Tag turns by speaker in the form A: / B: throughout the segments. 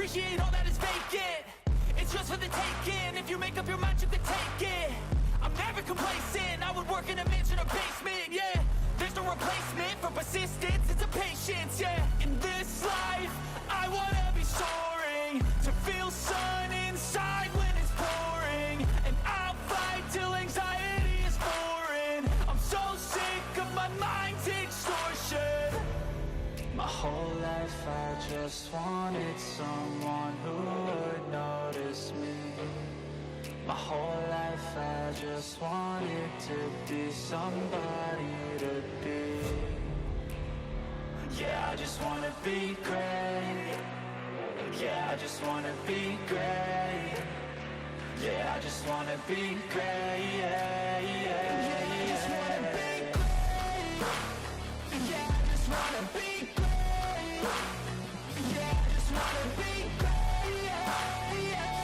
A: appreciate all that is vacant. It's just for the taking. If you make up your mind, you can take it. I'm never complacent. I would work in a mansion or basement, yeah. There's no replacement for persistence, it's a patience, yeah. In this life, I wanna be soaring, to feel sun inside when it's pouring, and I'll fight till anxiety is foreign. I'm so sick of my mind's extortion. My whole life I just wanted someone who would notice me. My whole life I just wanted to be somebody to be. Yeah, I just wanna be great. Yeah, I just wanna be great. Yeah, I just wanna be great. Yeah, yeah, yeah, I just wanna be great. Yeah, I just wanna be great. Yeah, I just wanna be great. Yeah, yeah.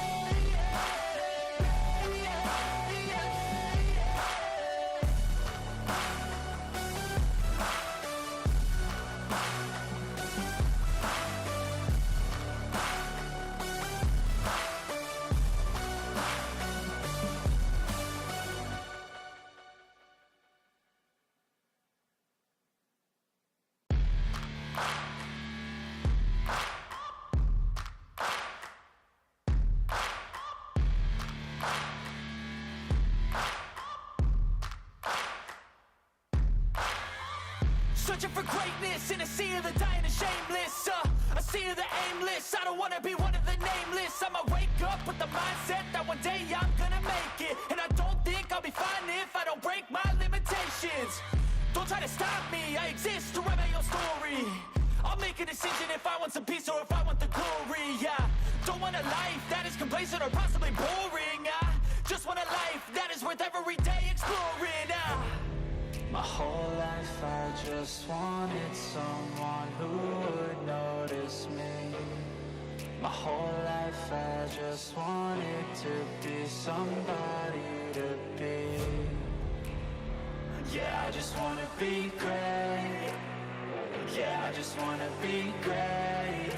A: Searching for greatness in a sea of the dying and shameless, a sea of the aimless. I don't wanna be one of the nameless. I'ma wake up with the mindset that one day I'm gonna make it, and I don't think I'll be fine if I don't break my limitations. Don't try to stop me, I exist to write my own story. I'll make a decision if I want some peace or if I want the glory, yeah. Don't want a life that is complacent or possibly boring, I just want a life that is worth every day exploring, My whole life I just wanted someone who would notice me. My whole life I just wanted to be somebody to be. Yeah, I just wanna be great. Yeah, I just wanna be great.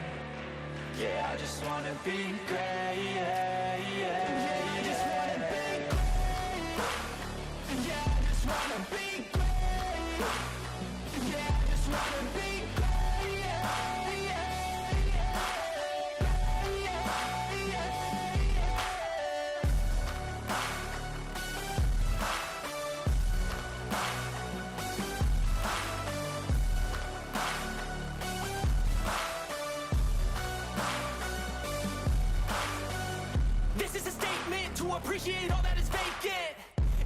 A: Yeah, I just wanna be great. Yeah, yeah, yeah, I just wanna be great. Yeah, I just wanna be great. Yeah, I just wanna be great. Yeah, yeah, yeah, yeah, This is a statement to appreciate all that is vacant.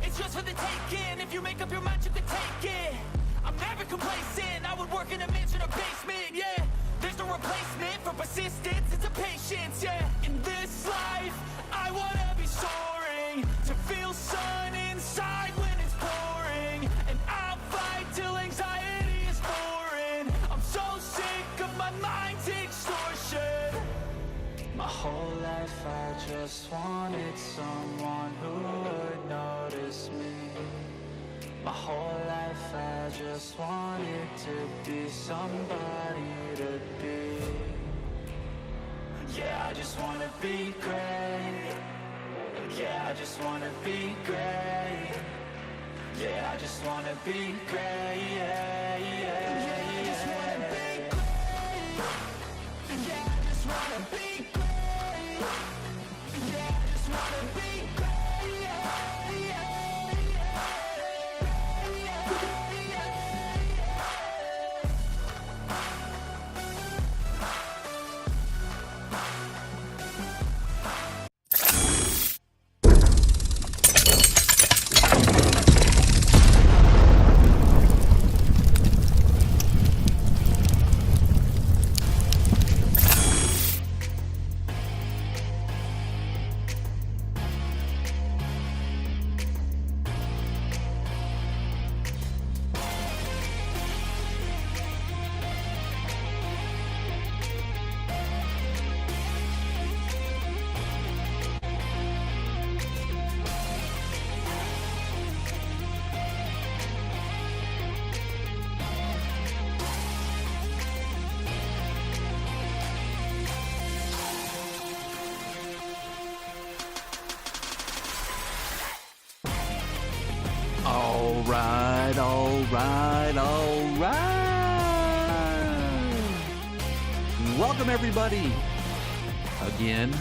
A: It's just for the taking. If you make up your mind, you can take it. I'm never complacent. I would work in a mansion or basement, yeah. There's no replacement for persistence, it's a patience, yeah. In this life, I wanna be soaring, to feel sun inside when it's pouring, and I'll fight till anxiety is foreign. I'm so sick of my mind's extortion. My whole life I just wanted someone who would notice me. My whole life I just wanted to be somebody to be. Yeah, I just wanna be great. Yeah, I just wanna be great. Yeah, I just wanna be great. Yeah, yeah, yeah, I just wanna be great. Yeah, I just wanna be great. Yeah, I just wanna be great. Yeah, yeah.
B: right, all right, all right. Welcome, everybody, again,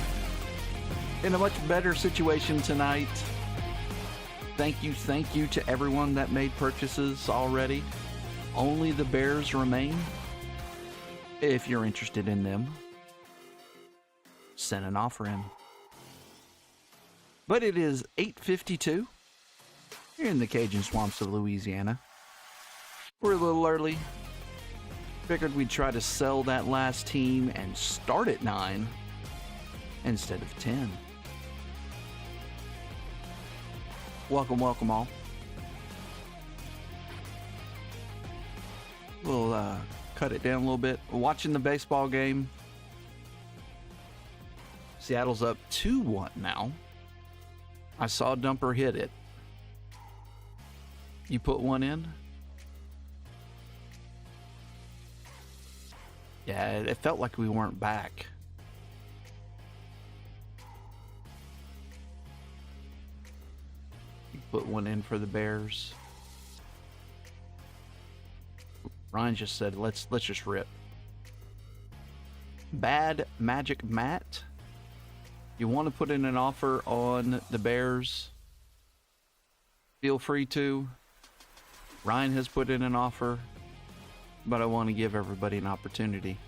B: in a much better situation tonight. Thank you to everyone that made purchases already. Only the Bears remain. If you're interested in them, send an offer in. But it is 8:52 here in the Cajun swamps of Louisiana. We're a little early. Figured we'd try to sell that last team and start at 9 instead of 10. Welcome all. We'll cut it down a little bit. Watching the baseball game. Seattle's up 2-1 now. I saw Dumper hit it. You put one in? Yeah, it felt like we weren't back. You put one in for the Bears. Ryan just said, let's just rip. Bad Magic Matt. You want to put in an offer on the Bears? Feel free to. Ryan has put in an offer, but I want to give everybody an opportunity.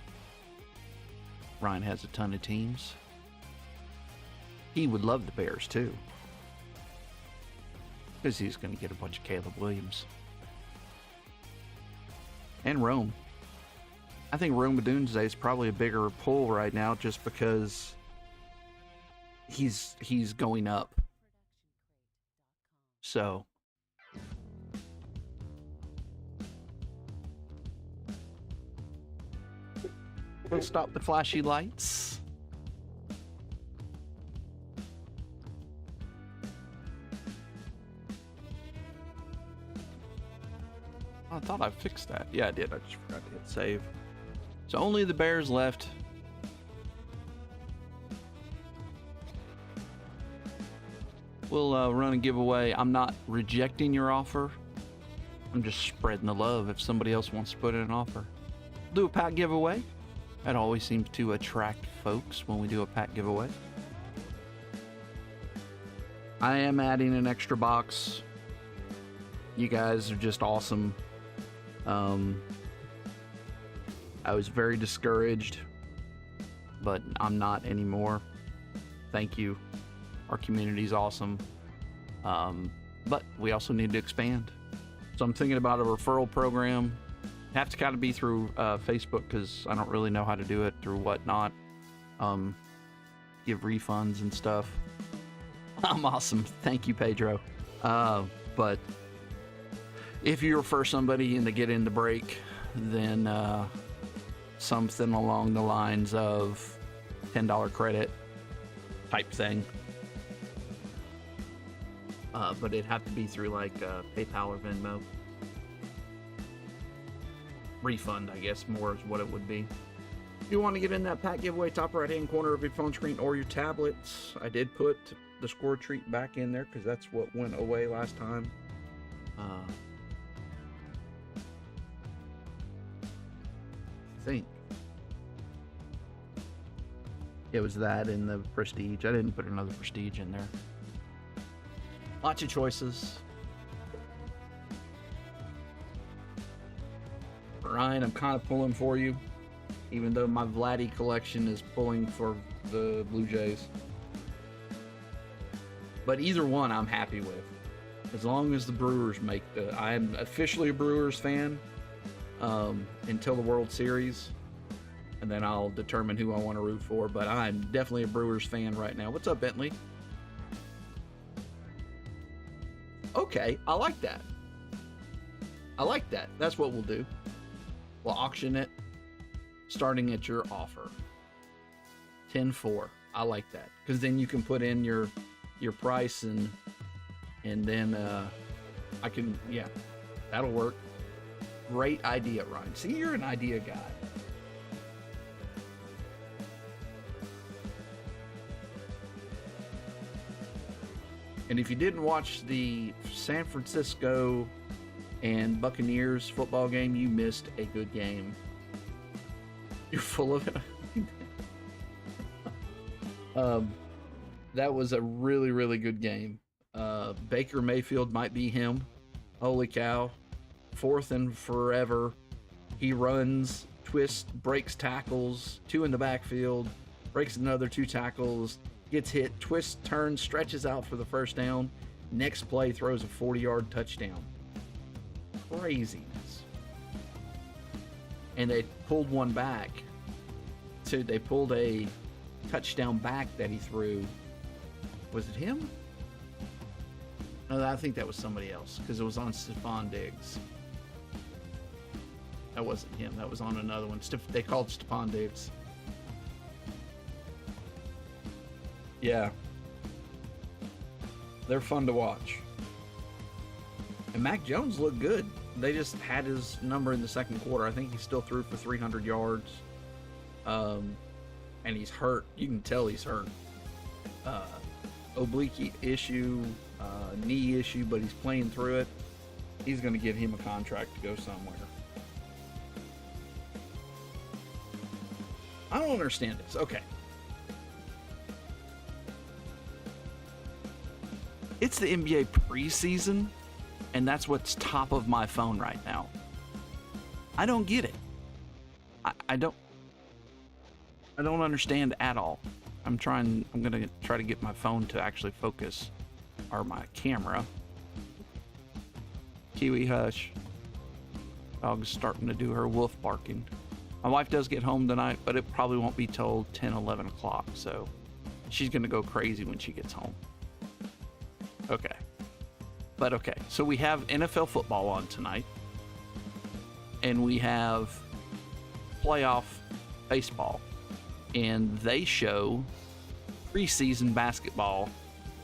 B: Ryan has a ton of teams. He would love the Bears too, because he's going to get a bunch of Caleb Williams. And Rome. I think Rome Odunze is probably a bigger pull right now just because he's going up. So we'll stop the flashy lights. I thought I fixed that. Yeah, I did. I just forgot to hit save. So only the Bears left. We'll run a giveaway. I'm not rejecting your offer. I'm just spreading the love if somebody else wants to put in an offer. Do a pack giveaway. That always seems to attract folks when we do a pack giveaway. I am adding an extra box. You guys are just awesome. I was very discouraged, but I'm not anymore. Thank you. Our community's awesome. But we also need to expand. So I'm thinking about a referral program. Have to kind of be through Facebook because I don't really know how to do it through whatnot. Give refunds and stuff. I'm awesome. Thank you, Pedro. But if you refer somebody and they get in the break, then something along the lines of $10 credit type thing. But it'd have to be through like PayPal or Venmo. Refund, I guess, more is what it would be. If you want to get in that pack giveaway, top right hand corner of your phone screen or your tablets, I did put the score treat back in there because that's what went away last time. I think it was that in the Prestige. I didn't put another Prestige in there. Lots of choices. Ryan, I'm kind of pulling for you, even though my Vladdy collection is pulling for the Blue Jays. But either one I'm happy with, as long as the Brewers make the... I'm officially a Brewers fan until the World Series, and then I'll determine who I want to root for, but I'm definitely a Brewers fan right now. What's up, Bentley? Okay, I like that. I like that. That's what we'll do. We'll auction it, starting at your offer. 10-4. I like that, because then you can put in your price and then I can, yeah, that'll work. Great idea, Ryan. See, you're an idea guy. And if you didn't watch the San Francisco And Buccaneers football game, you missed a good game. You're full of it. That was a really, really good game. Baker Mayfield might be him. Holy cow. 4th and forever. He runs, twists, breaks tackles, 2 in the backfield, breaks another 2 tackles, gets hit, twists, turns, stretches out for the first down. Next play, throws a 40-yard touchdown. Craziness. And they pulled one back. So they pulled a touchdown back that he threw. Was it him? No, I think that was somebody else because it was on Stephon Diggs. That wasn't him. That was on another one. They called Stephon Diggs. Yeah. They're fun to watch. And Mac Jones looked good. They just had his number in the second quarter. I think he still threw for 300 yards. And he's hurt. You can tell he's hurt. Oblique issue, knee issue, but he's playing through it. He's going to give him a contract to go somewhere. I don't understand this. Okay. It's the NBA preseason, and that's what's top of my phone right now. I don't get it. I don't understand at all. I'm gonna try to get my phone to actually focus, or my camera. Kiwi, hush. Dog's starting to do her wolf barking. My wife does get home tonight, but it probably won't be till 10, 11 o'clock, so she's gonna go crazy when she gets home. Okay. But okay, so we have NFL football on tonight, and we have playoff baseball, and they show preseason basketball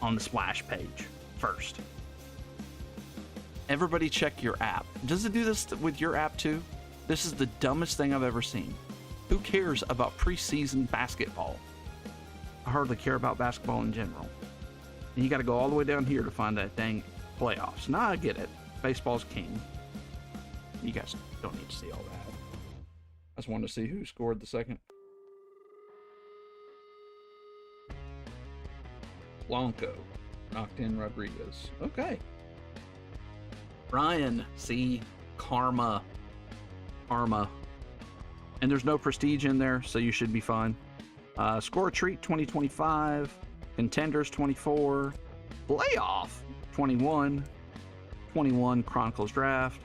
B: on the splash page first. Everybody check your app. Does it do this with your app too? This is the dumbest thing I've ever seen. Who cares about preseason basketball? I hardly care about basketball in general. And you got to go all the way down here to find that dang playoffs. Now I get it. Baseball's king. You guys don't need to see all that. I just wanted to see who scored the second. Blanco knocked in Rodriguez. Okay. Ryan, see, karma. And there's no prestige in there, so you should be fine. Score a treat 2025, Contenders 24, Playoff 21, 21 Chronicles Draft,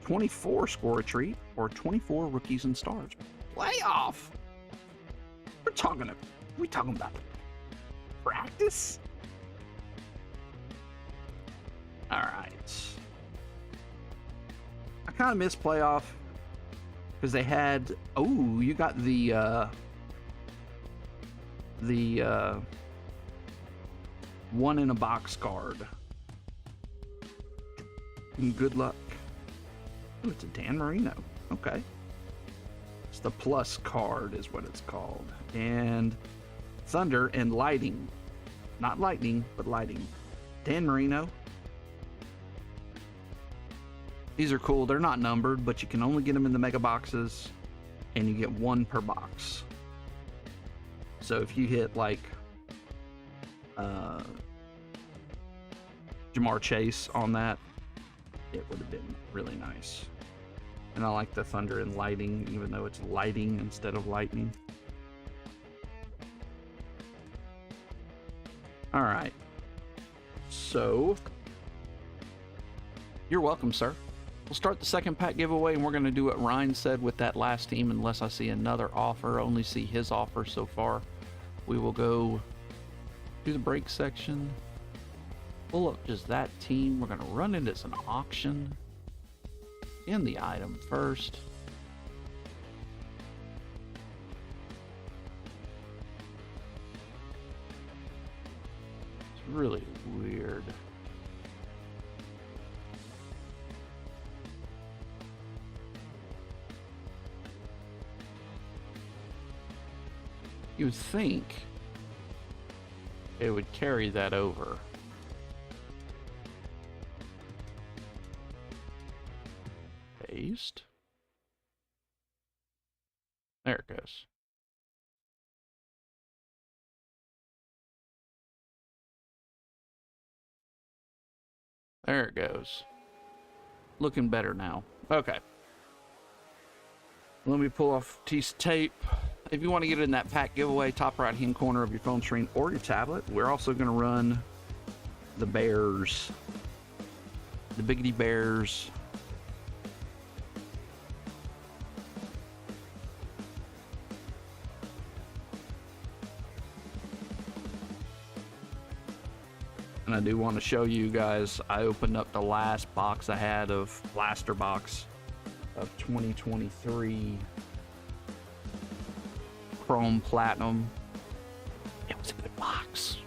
B: 24 Score a Treat, or 24 Rookies and Stars. Playoff. We talking about practice? All right. I kind of miss playoff because they had. Oh, you got the one in a box card. Good luck. Oh, it's a Dan Marino. Okay. It's the plus card is what it's called. And Thunder and Lighting. Not Lightning, but Lighting. Dan Marino. These are cool. They're not numbered, but you can only get them in the mega boxes, and you get one per box. So if you hit like Jamar Chase on that, it would have been really nice. And I like the Thunder and Lighting, even though it's lighting instead of lightning. All right. So, you're welcome, sir. We'll start the second pack giveaway, and we're going to do what Ryan said with that last team, unless I see another offer. Only see his offer so far. We will go to the break section, pull up just that team. We're going to run it as an auction in the item first. It's really weird. You would think it would carry that over. confused. There it goes. There it goes. Looking better now. Okay. Let me pull off a piece of tape. If you want to get in that pack giveaway, top right hand corner of your phone screen or your tablet, we're also going to run the Bears. The Biggity Bears. And I do want to show you guys, I opened up the last box I had of Blaster Box of 2023 Chrome Platinum. It was a good box.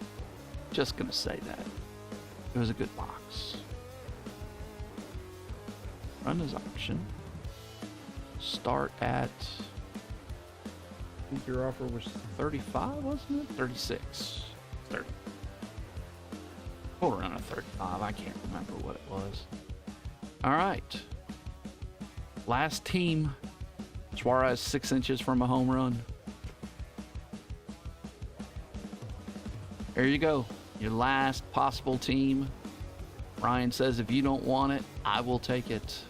B: Just gonna say that. It was a good box. Run as option. Start at, I think your offer was 35, wasn't it? 36. 30. We'll run a 35. I can't remember what it was. All right. Last team. Suarez 6 inches from a home run. There you go. Your last possible team. Ryan says if you don't want it, I will take it.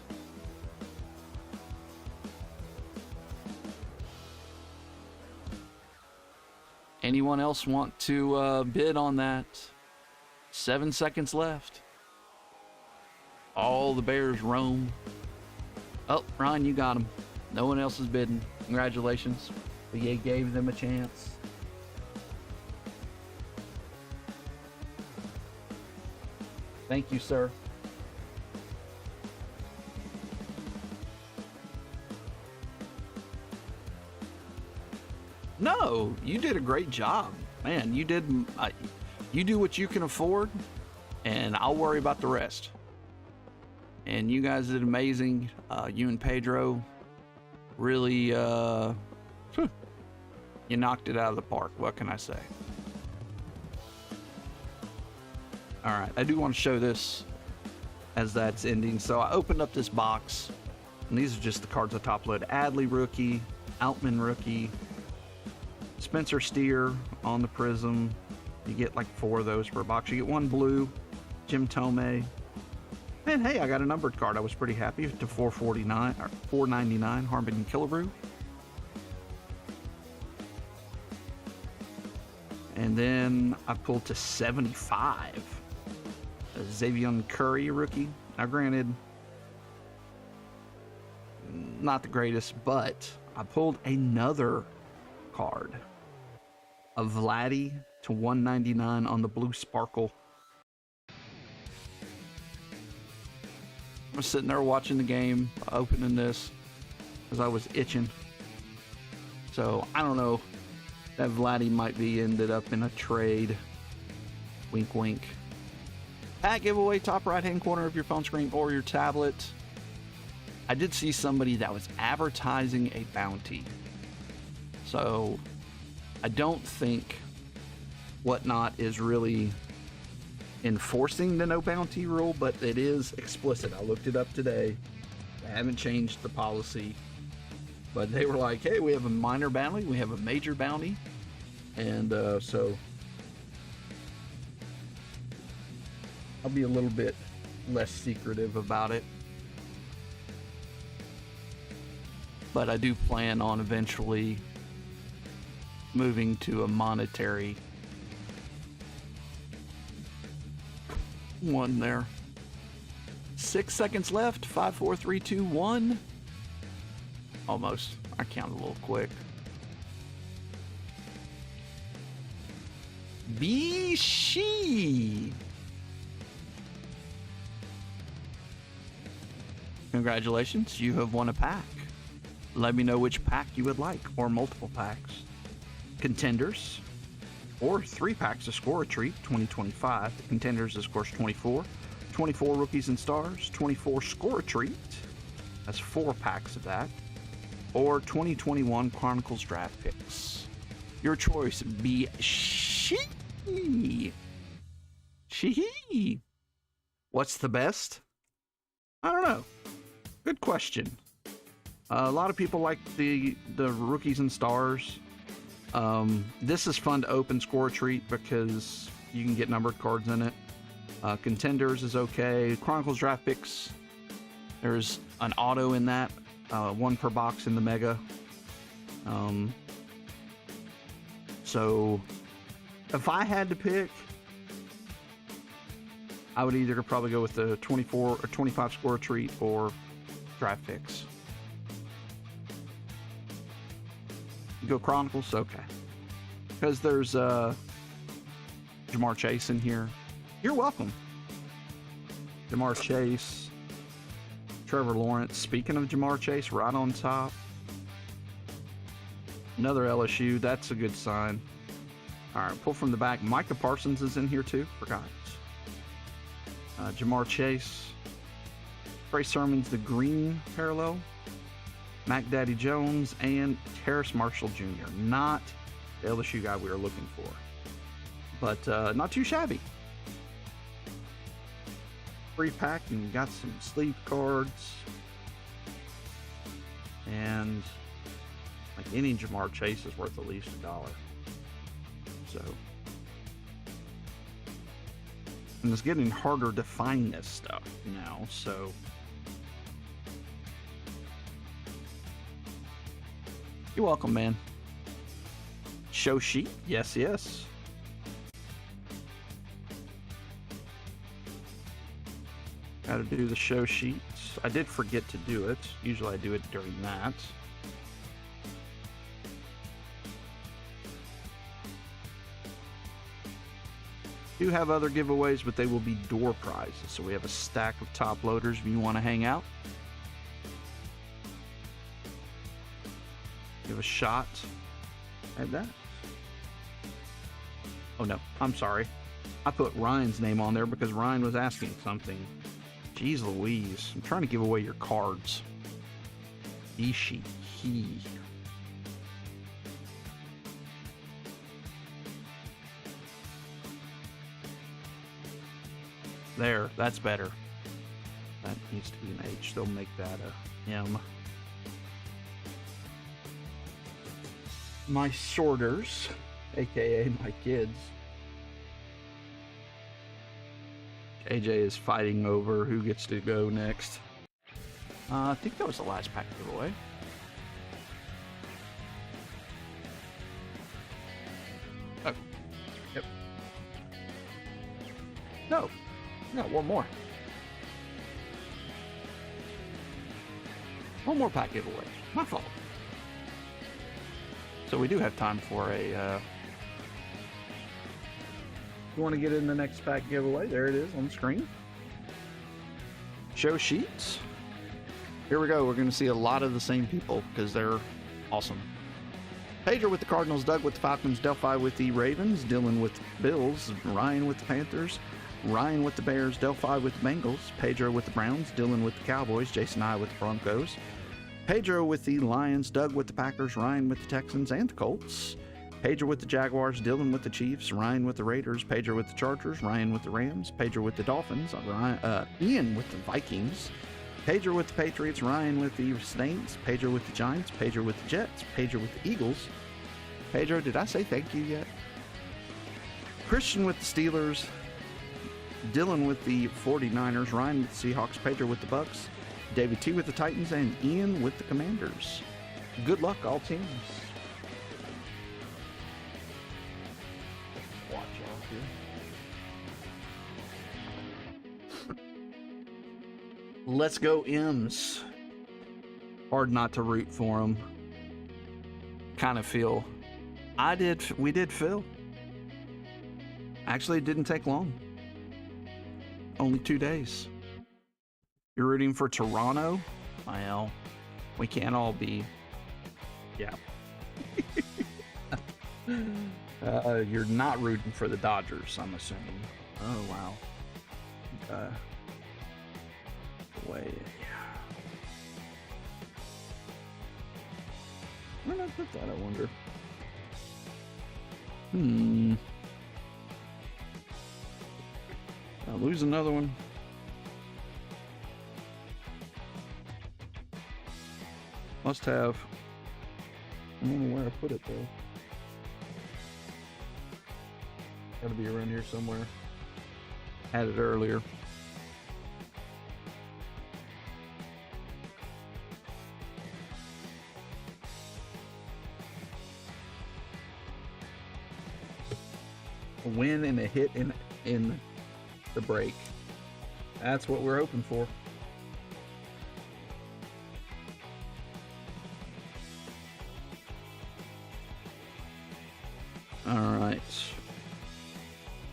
B: Anyone else want to bid on that? 7 seconds left. All the Bears roam. Oh, Ryan, you got him. No one else is bidding. Congratulations. You gave them a chance. Thank you, sir. No, you did a great job. Man, you did. You do what you can afford, and I'll worry about the rest. And you guys did amazing. You and Pedro really, you knocked it out of the park. What can I say? All right, I do want to show this as that's ending. So I opened up this box, and these are just the cards I top loaded. Adley rookie, Outman rookie, Spencer Steer on the Prism. You get like 4 of those per box. You get 1 blue, Jim Tomei. And hey, I got a numbered card. I was pretty happy to 449 or 499 Harbin Killebrew. And then I pulled to 75. A Xavier Curry rookie. Now granted, not the greatest, but I pulled another card. A Vladdy to 199 on the blue sparkle. I was sitting there watching the game, opening this, because I was itching. So, I don't know. That Vladdy might be ended up in a trade. Wink, wink. Pack giveaway, top right-hand corner of your phone screen or your tablet. I did see somebody that was advertising a bounty. So, I don't think Whatnot is really enforcing the no bounty rule, but it is explicit. I looked it up today. They haven't changed the policy. But they were like, hey, we have a minor bounty, we have a major bounty. And so I'll be a little bit less secretive about it. But I do plan on eventually moving to a monetary one there. 6 seconds left. 5, 4, 3, 2, 1. Almost. I counted a little quick. Bishi. Congratulations, you have won a pack. Let me know which pack you would like, or multiple packs. Contenders, or 3 packs of Score a Treat 2025. The Contenders is, of course, 24. 24 Rookies and Stars, 24 Score a Treat. That's 4 packs of that. Or 2021 Chronicles Draft Picks. Your choice, be Shee. What's the best? I don't know. Good question. A lot of people like the rookies and stars. This is fun to open score treat because you can get numbered cards in it. Contenders is okay. Chronicles draft picks, there's an auto in that, one per box in the mega. So if I had to pick, I would either probably go with the 24 or 25 score treat or draft picks. You go Chronicles, okay. Because there's Jamar Chase in here. You're welcome. Jamar Chase, Trevor Lawrence. Speaking of Jamar Chase, right on top. Another LSU. That's a good sign. All right, pull from the back. Micah Parsons is in here too. Forgot. Jamar Chase. Trey Sermon's the green parallel. Mac Daddy Jones and Terrace Marshall Jr. Not the LSU guy we were looking for, but not too shabby. Free pack and got some sleeve cards, and like any Jamar Chase is worth at least $1. So, and it's getting harder to find this stuff now. So. You're welcome, man. Show sheet? Yes, yes. Gotta do the show sheets. I did forget to do it. Usually I do it during that. Do have other giveaways, but they will be door prizes. So we have a stack of top loaders if you want to hang out. Give a shot at that. Oh no, I'm sorry. I put Ryan's name on there because Ryan was asking something. Jeez Louise. I'm trying to give away your cards. Ishi. He. There, that's better. That needs to be an H. They'll make that a M. My sorters, aka my kids. AJ is fighting over who gets to go next. I think that was the last pack giveaway. Oh, yep. No, one more. One more pack giveaway. My fault. So we do have time for a, you want to get in the next pack giveaway? There it is on the screen. Show sheets. Here we go. We're going to see a lot of the same people because they're awesome. Pedro with the Cardinals, Doug with the Falcons, Delphi with the Ravens, Dylan with the Bills, Ryan with the Panthers, Ryan with the Bears, Delphi with the Bengals, Pedro with the Browns, Dylan with the Cowboys, Jason I with the Broncos, Pedro with the Lions, Doug with the Packers, Ryan with the Texans and the Colts, Pedro with the Jaguars, Dylan with the Chiefs, Ryan with the Raiders, Pedro with the Chargers, Ryan with the Rams, Pedro with the Dolphins, Ian with the Vikings, Pedro with the Patriots, Ryan with the Saints, Pedro with the Giants, Pedro with the Jets, Pedro with the Eagles. Pedro, did I say thank you yet? Christian with the Steelers, Dylan with the 49ers, Ryan with the Seahawks, Pedro with the Bucks, David T with the Titans, and Ian with the Commanders. Good luck, all teams. Watch out here. Let's go M's. Hard not to root for them. Kind of feel. We did Phil. Actually, it didn't take long. Only 2 days. You're rooting for Toronto? Well, we can't all be. Yeah. You're not rooting for the Dodgers, I'm assuming. Oh, wow. Wait. Where did I put that, I wonder? I'll lose another one. Must have. I don't know where I put it though. Gotta be around here somewhere. Had it earlier. A win and a hit in the break. That's what we're hoping for. Alright.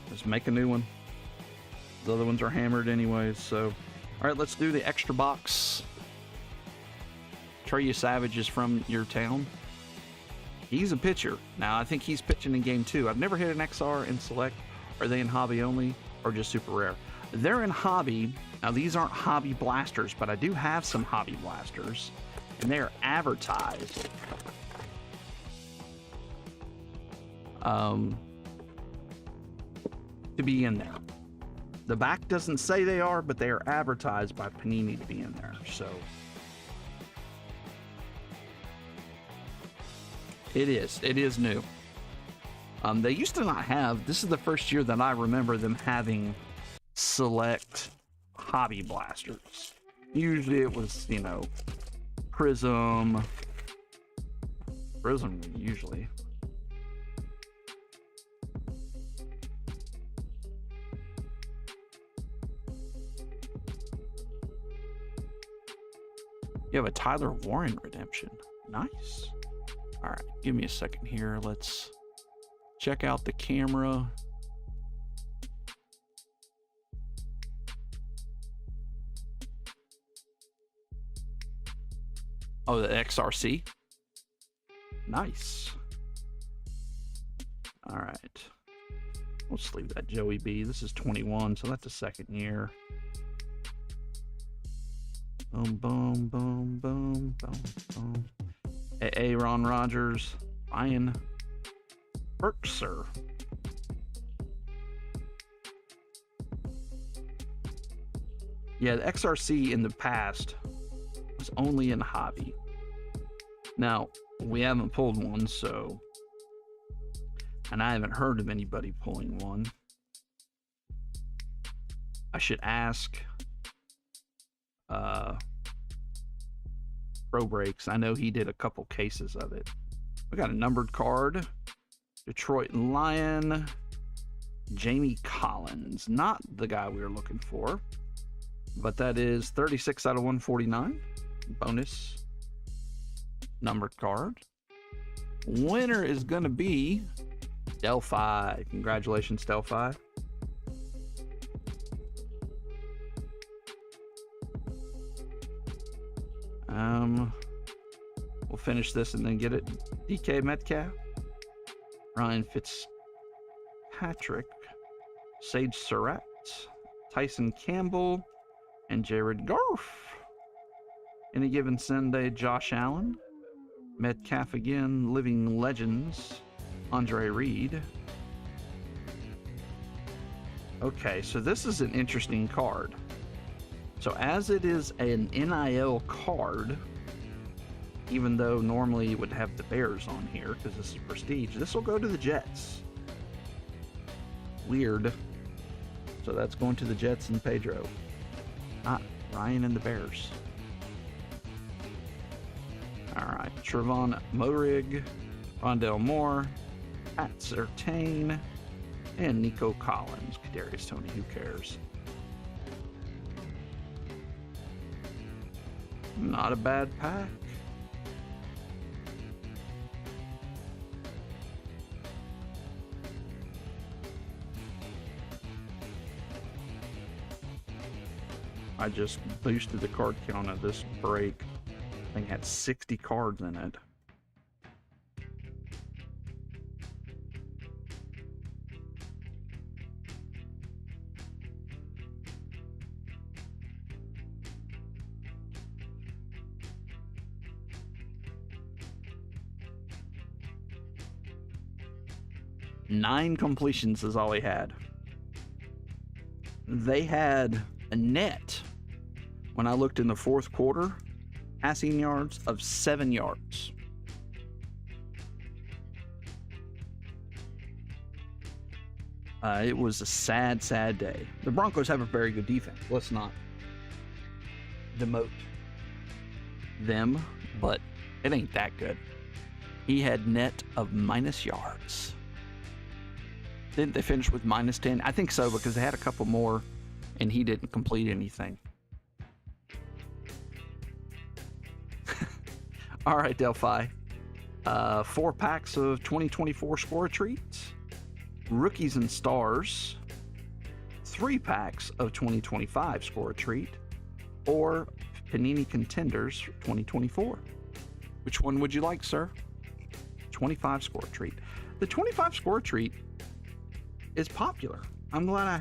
B: Let's make a new one. The other ones are hammered anyways, so. Alright, let's do the extra box. Trey Savage is from your town. He's a pitcher. Now, I think he's pitching in game 2. I've never hit an XR in Select. Are they in Hobby only or just super rare? They're in Hobby. Now, these aren't Hobby blasters, but I do have some Hobby blasters, and they're advertised. To be in there. The back doesn't say they are, but they are advertised by Panini to be in there. So it is new. They used to not have. This is the first year that I remember them having Select Hobby blasters. Usually it was, you know, Prism usually. You have a Tyler Warren redemption. Nice. All right, give me a second here. Let's check out the camera. Oh, the XRC. Nice. All right. Let's leave that Joey B. This is 21, so that's a second year. Boom, boom, boom, boom, boom, boom. Aaron Rodgers, Ryan Berkser. Yeah, the XRC in the past was only in Hobby. Now, we haven't pulled one, so... And I haven't heard of anybody pulling one. I should ask... Pro Breaks. I know he did a couple cases of it. We got a numbered card. Detroit Lion. Jamie Collins. Not the guy we were looking for. But that is 36 out of 149. Bonus. Numbered card. Winner is going to be Delphi. Congratulations, Delphi. We'll finish this and then get it. DK Metcalf, Ryan Fitzpatrick, Sage Surratt, Tyson Campbell, and Jared Goff. Any given Sunday, Josh Allen, Metcalf again, Living Legends, Andre Reed. Okay, so this is an interesting card. So as it is an NIL card, even though normally it would have the Bears on here because this is Prestige, this will go to the Jets. Weird. So that's going to the Jets and Pedro. Not Ryan and the Bears. Alright, Trevon Moehrig, Rondell Moore, Pat Surtain, and Nico Collins. Kadarius Toney, who cares? Not a bad pack. I just boosted the card count of this break. I think it had 60 cards in it. Nine completions is all he had. They had a net when I looked in the fourth quarter passing yards of 7 yards. It was a sad, sad day. The Broncos have a very good defense. Let's not demote them, but it ain't that good. He had net of minus yards. Didn't they finish with minus 10? I think so, because they had a couple more, and he didn't complete anything. All right, Delphi. 4 packs of 2024 Score Treats. Rookies and Stars, 3 packs of 2025 Score a Treat, or Panini Contenders 2024. Which one would you like, sir? 25 Score a Treat. The 25 Score a Treat is popular. I'm glad I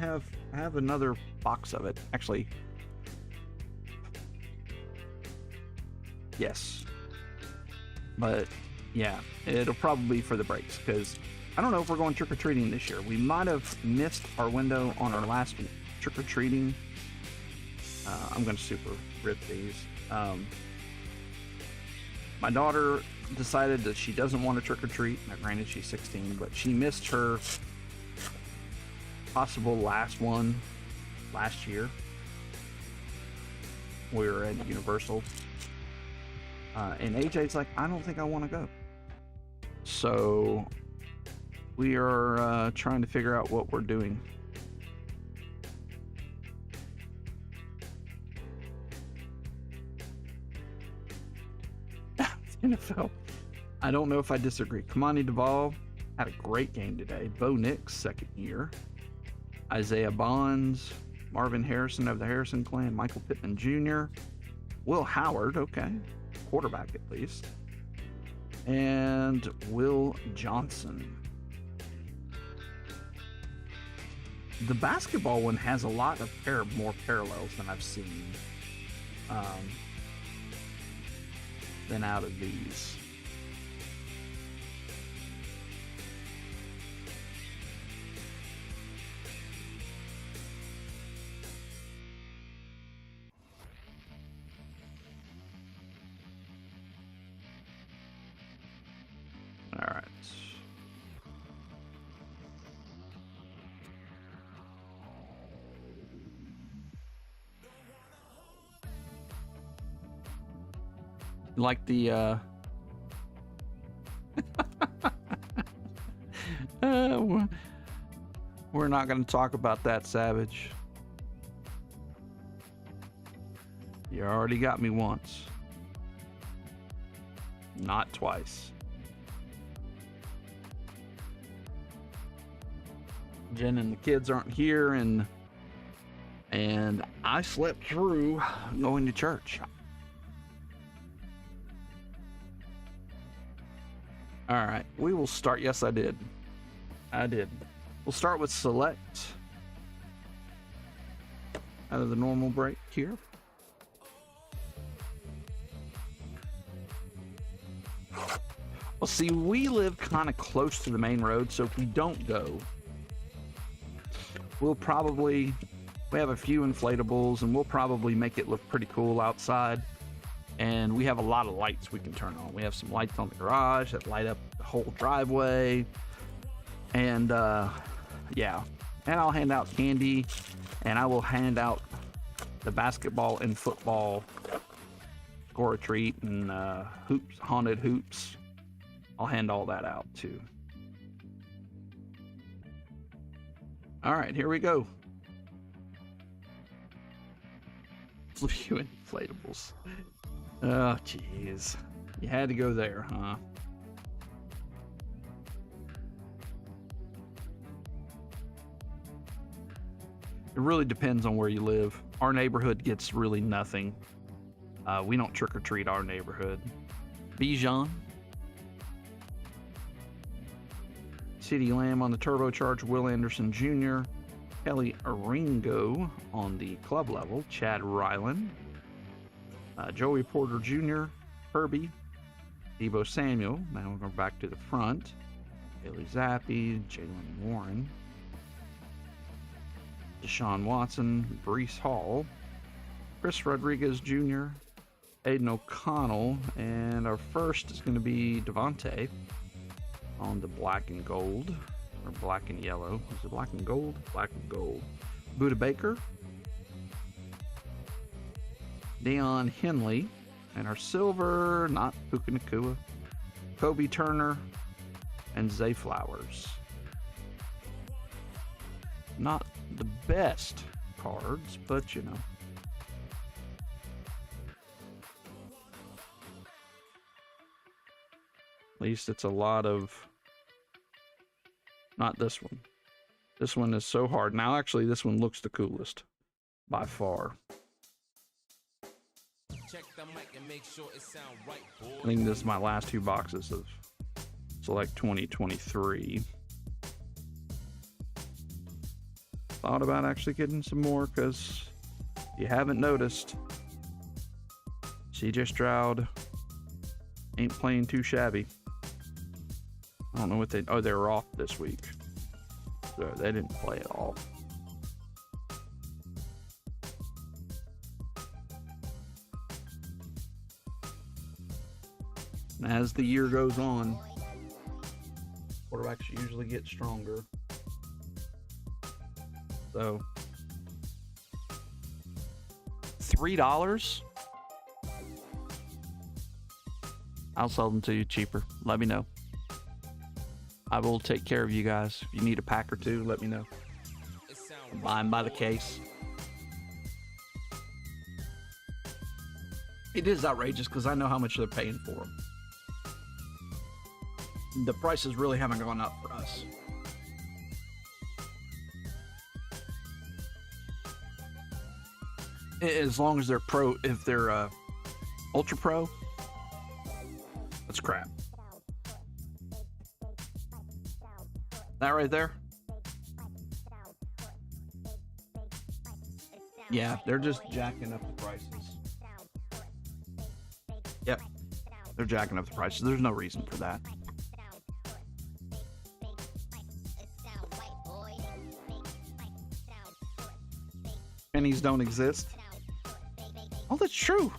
B: have another box of it. Actually, yes. But yeah, it'll probably be for the breaks, because I don't know if we're going trick-or-treating this year. We might have missed our window on our last trick-or-treating. I'm going to super rip these. My daughter decided that she doesn't want to trick-or-treat. Now, granted, she's 16, but she missed her possible last one last year. We were at Universal. And AJ's like, I don't think I want to go. So we are trying to figure out what we're doing. NFL. I don't know if I disagree. Kamani Duvall had a great game today. Bo Nix, second year. Isaiah Bonds, Marvin Harrison of the Harrison clan, Michael Pittman Jr., Will Howard, okay, quarterback at least, and Will Johnson. The basketball one has a lot of more parallels than I've seen than out of these. All right. Like the we're not going to talk about that, Savage. You already got me once, not twice. Jen and the kids aren't here, and I slept through going to church. All right, we will start. Yes, I did. We'll start with select out of the normal break here. Well, see, we live kind of close to the main road, so if we don't go, we have a few inflatables, and we'll probably make it look pretty cool outside. And we have a lot of lights we can turn on. We have some lights on the garage that light up the whole driveway. And yeah, and I'll hand out candy, and I will hand out the basketball and football Score a Treat and hoops, haunted hoops. I'll hand all that out too. All right, here we go. A few inflatables. Oh, jeez. You had to go there, huh? It really depends on where you live. Our neighborhood gets really nothing. We don't trick-or-treat our neighborhood. Bijan. City Lamb on the turbocharged. Will Anderson Jr. Kelly Aringo on the club level. Chad Ryland. Joey Porter Jr., Herbie, Debo Samuel. Now we're back to the front. Bailey Zappi, Jalen Warren, Deshaun Watson, Breece Hall, Chris Rodriguez Jr., Aiden O'Connell, and our first is going to be Devontae on the black and gold, or black and yellow. Is it black and gold? Black and gold. Buda Baker, Deion Henley, and our silver, not Puka Nacua, Kobe Turner, and Zay Flowers. Not the best cards, but you know. At least it's a lot of... Not this one. This one is so hard. Now, actually, this one looks the coolest. By far. I think this is my last two boxes of Select 2023. Thought about actually getting some more, because if you haven't noticed, CJ Stroud ain't playing too shabby. I don't know what they... Oh, they were off this week. So they didn't play at all. And as the year goes on, quarterbacks usually get stronger. So, $3? I'll sell them to you cheaper. Let me know. I will take care of you guys. If you need a pack or two, let me know. I'll buy them by the case. It is outrageous because I know how much they're paying for them. The prices really haven't gone up for us. As long as they're pro, if they're ultra pro, that's crap. That right there? Yeah, they're just jacking up the prices. Yep, they're jacking up the prices. There's no reason for that. Pennies don't exist. Oh, that's true.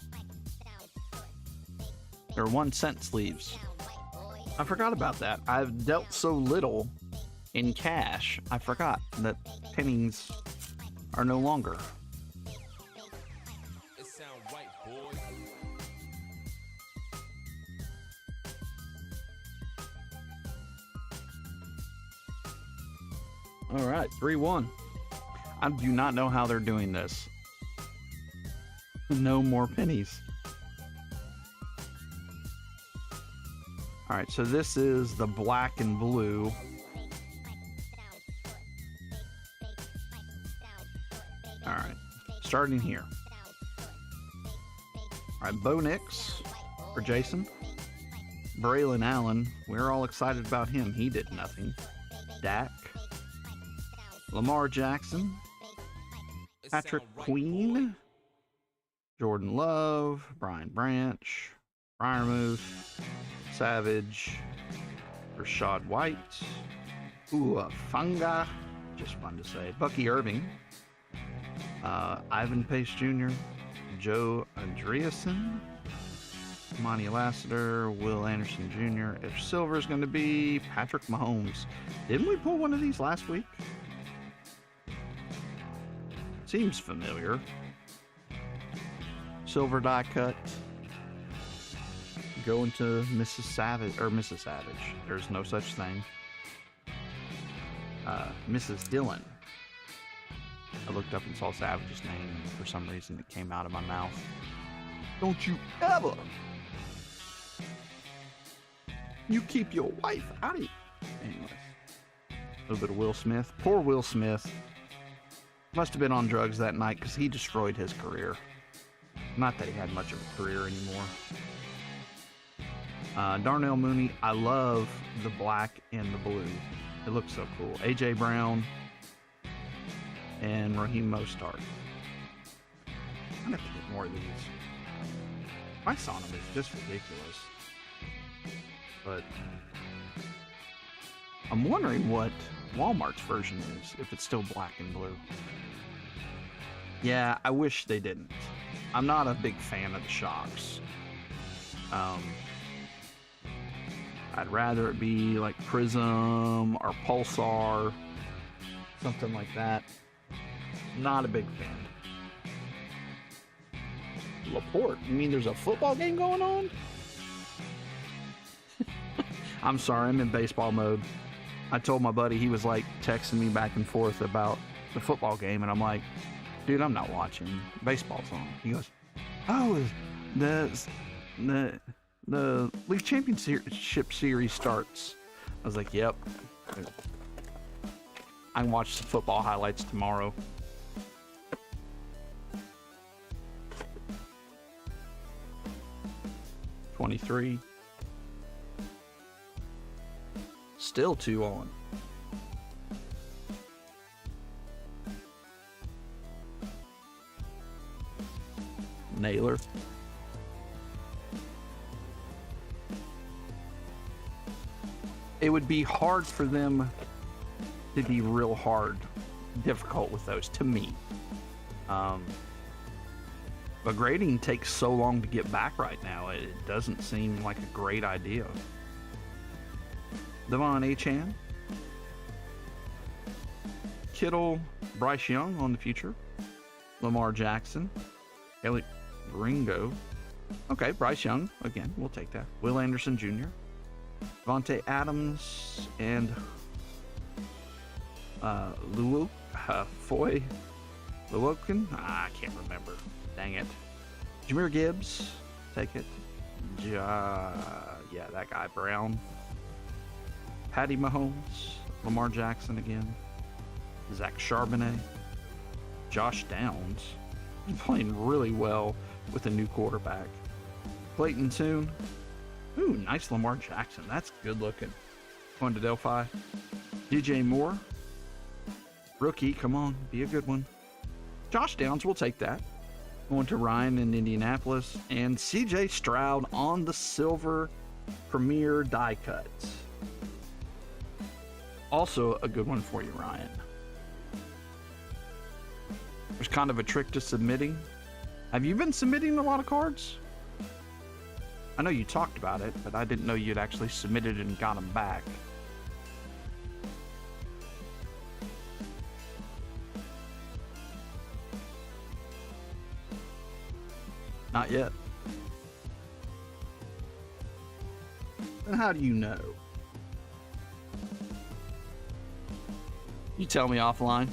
B: They're 1 cent sleeves. I forgot about that. I've dealt so little in cash, I forgot that pennies are no longer. All right, 3-1. I do not know how they're doing this. No more pennies. All right, so this is the black and blue. All right, starting here. All right, Bo Nix for Jason. Braylon Allen, we're all excited about him. He did nothing. Dak. Lamar Jackson. Patrick Queen. Jordan Love. Brian Branch. Fryermuth. Savage. Rashad White. Funga. Just fun to say. Bucky Irving. Ivan Pace Jr. Joe Andreasen. Monty Lassiter. Will Anderson Jr. If silver is going to be Patrick Mahomes. Didn't we pull one of these last week? Seems familiar. Silver die cut. Going to Mrs. Savage, or Mrs. Savage. There's no such thing. Mrs. Dillon. I looked up and saw Savage's name, and for some reason it came out of my mouth. Don't you ever! You keep your wife out of it. Anyways. A little bit of Will Smith. Poor Will Smith. Must have been on drugs that night because he destroyed his career. Not that he had much of a career anymore. Darnell Mooney, I love the black and the blue. It looks so cool. A.J. Brown and Raheem Mostart. I'm going to have to get more of these. Price on them is just ridiculous. But I'm wondering what Walmart's version is, if it's still black and blue. Yeah, I wish they didn't. I'm not a big fan of the shocks. I'd rather it be like Prism or Pulsar, something like that. Not a big fan. Laporte? You mean there's a football game going on? I'm sorry, I'm in baseball mode. I told my buddy, he was like texting me back and forth about the football game, and I'm like, dude, I'm not watching. Baseball's on. He goes, oh, the League Championship Series starts. I was like, yep. I can watch some football highlights tomorrow. $23. Still 2 on. Naylor. It would be hard for them to be real hard, difficult with those, to me. But grading takes so long to get back right now, it doesn't seem like a great idea. Devon Achane. Kittle, Bryce Young on the future. Lamar Jackson. Elliot Ringo. Okay, Bryce Young, again, we'll take that. Will Anderson Jr. Devontae Adams and Foy Lewokin? I can't remember. Dang it. Jahmyr Gibbs, take it. Yeah, that guy, Brown. Patty Mahomes, Lamar Jackson again. Zach Charbonnet. Josh Downs. He's playing really well with a new quarterback. Clayton Tune. Ooh, nice Lamar Jackson. That's good looking. Going to Delphi. DJ Moore. Rookie, come on, be a good one. Josh Downs, we'll take that. Going to Ryan in Indianapolis. And CJ Stroud on the silver premier die cuts. Also a good one for you, Ryan. There's kind of a trick to submitting. Have you been submitting a lot of cards? I know you talked about it, but I didn't know you'd actually submitted and got them back. Not yet. Then how do you know? You tell me offline.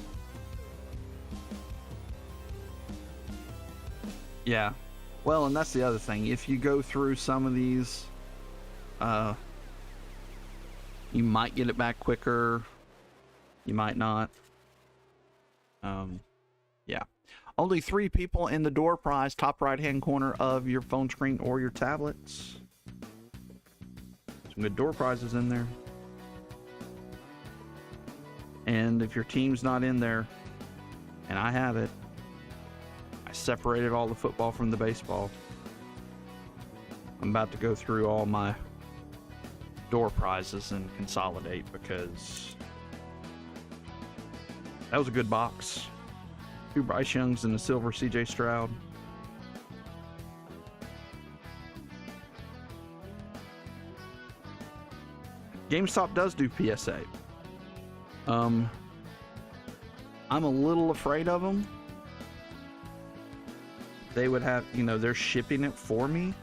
B: Yeah. Well, and that's the other thing. If you go through some of these, you might get it back quicker. You might not. Yeah. Only 3 people in the door prize, top right-hand corner of your phone screen or your tablets. Some good door prizes in there. And if your team's not in there, and I have it, I separated all the football from the baseball. I'm about to go through all my door prizes and consolidate because that was a good box. 2 Bryce Youngs and a silver CJ Stroud. GameStop does do PSA. I'm a little afraid of them. They would have, they're shipping it for me.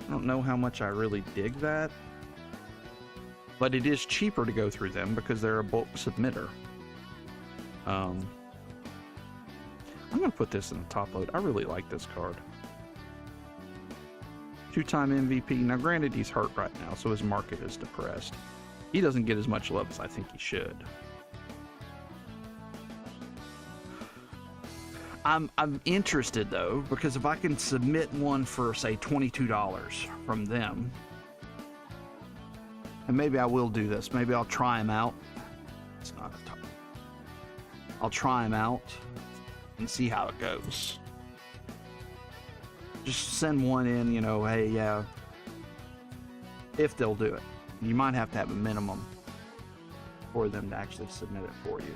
B: I don't know how much I really dig that. But it is cheaper to go through them because they're a bulk submitter. I'm going to put this in the top load. I really like this card. 2-time MVP. Now, granted, he's hurt right now, so his market is depressed. He doesn't get as much love as I think he should. I'm interested, though, because if I can submit one for, say, $22 from them, and maybe I will do this. Maybe I'll try him out. It's not a top. I'll try him out and see how it goes. Just send one in, hey, yeah, if they'll do it. You might have to have a minimum for them to actually submit it for you.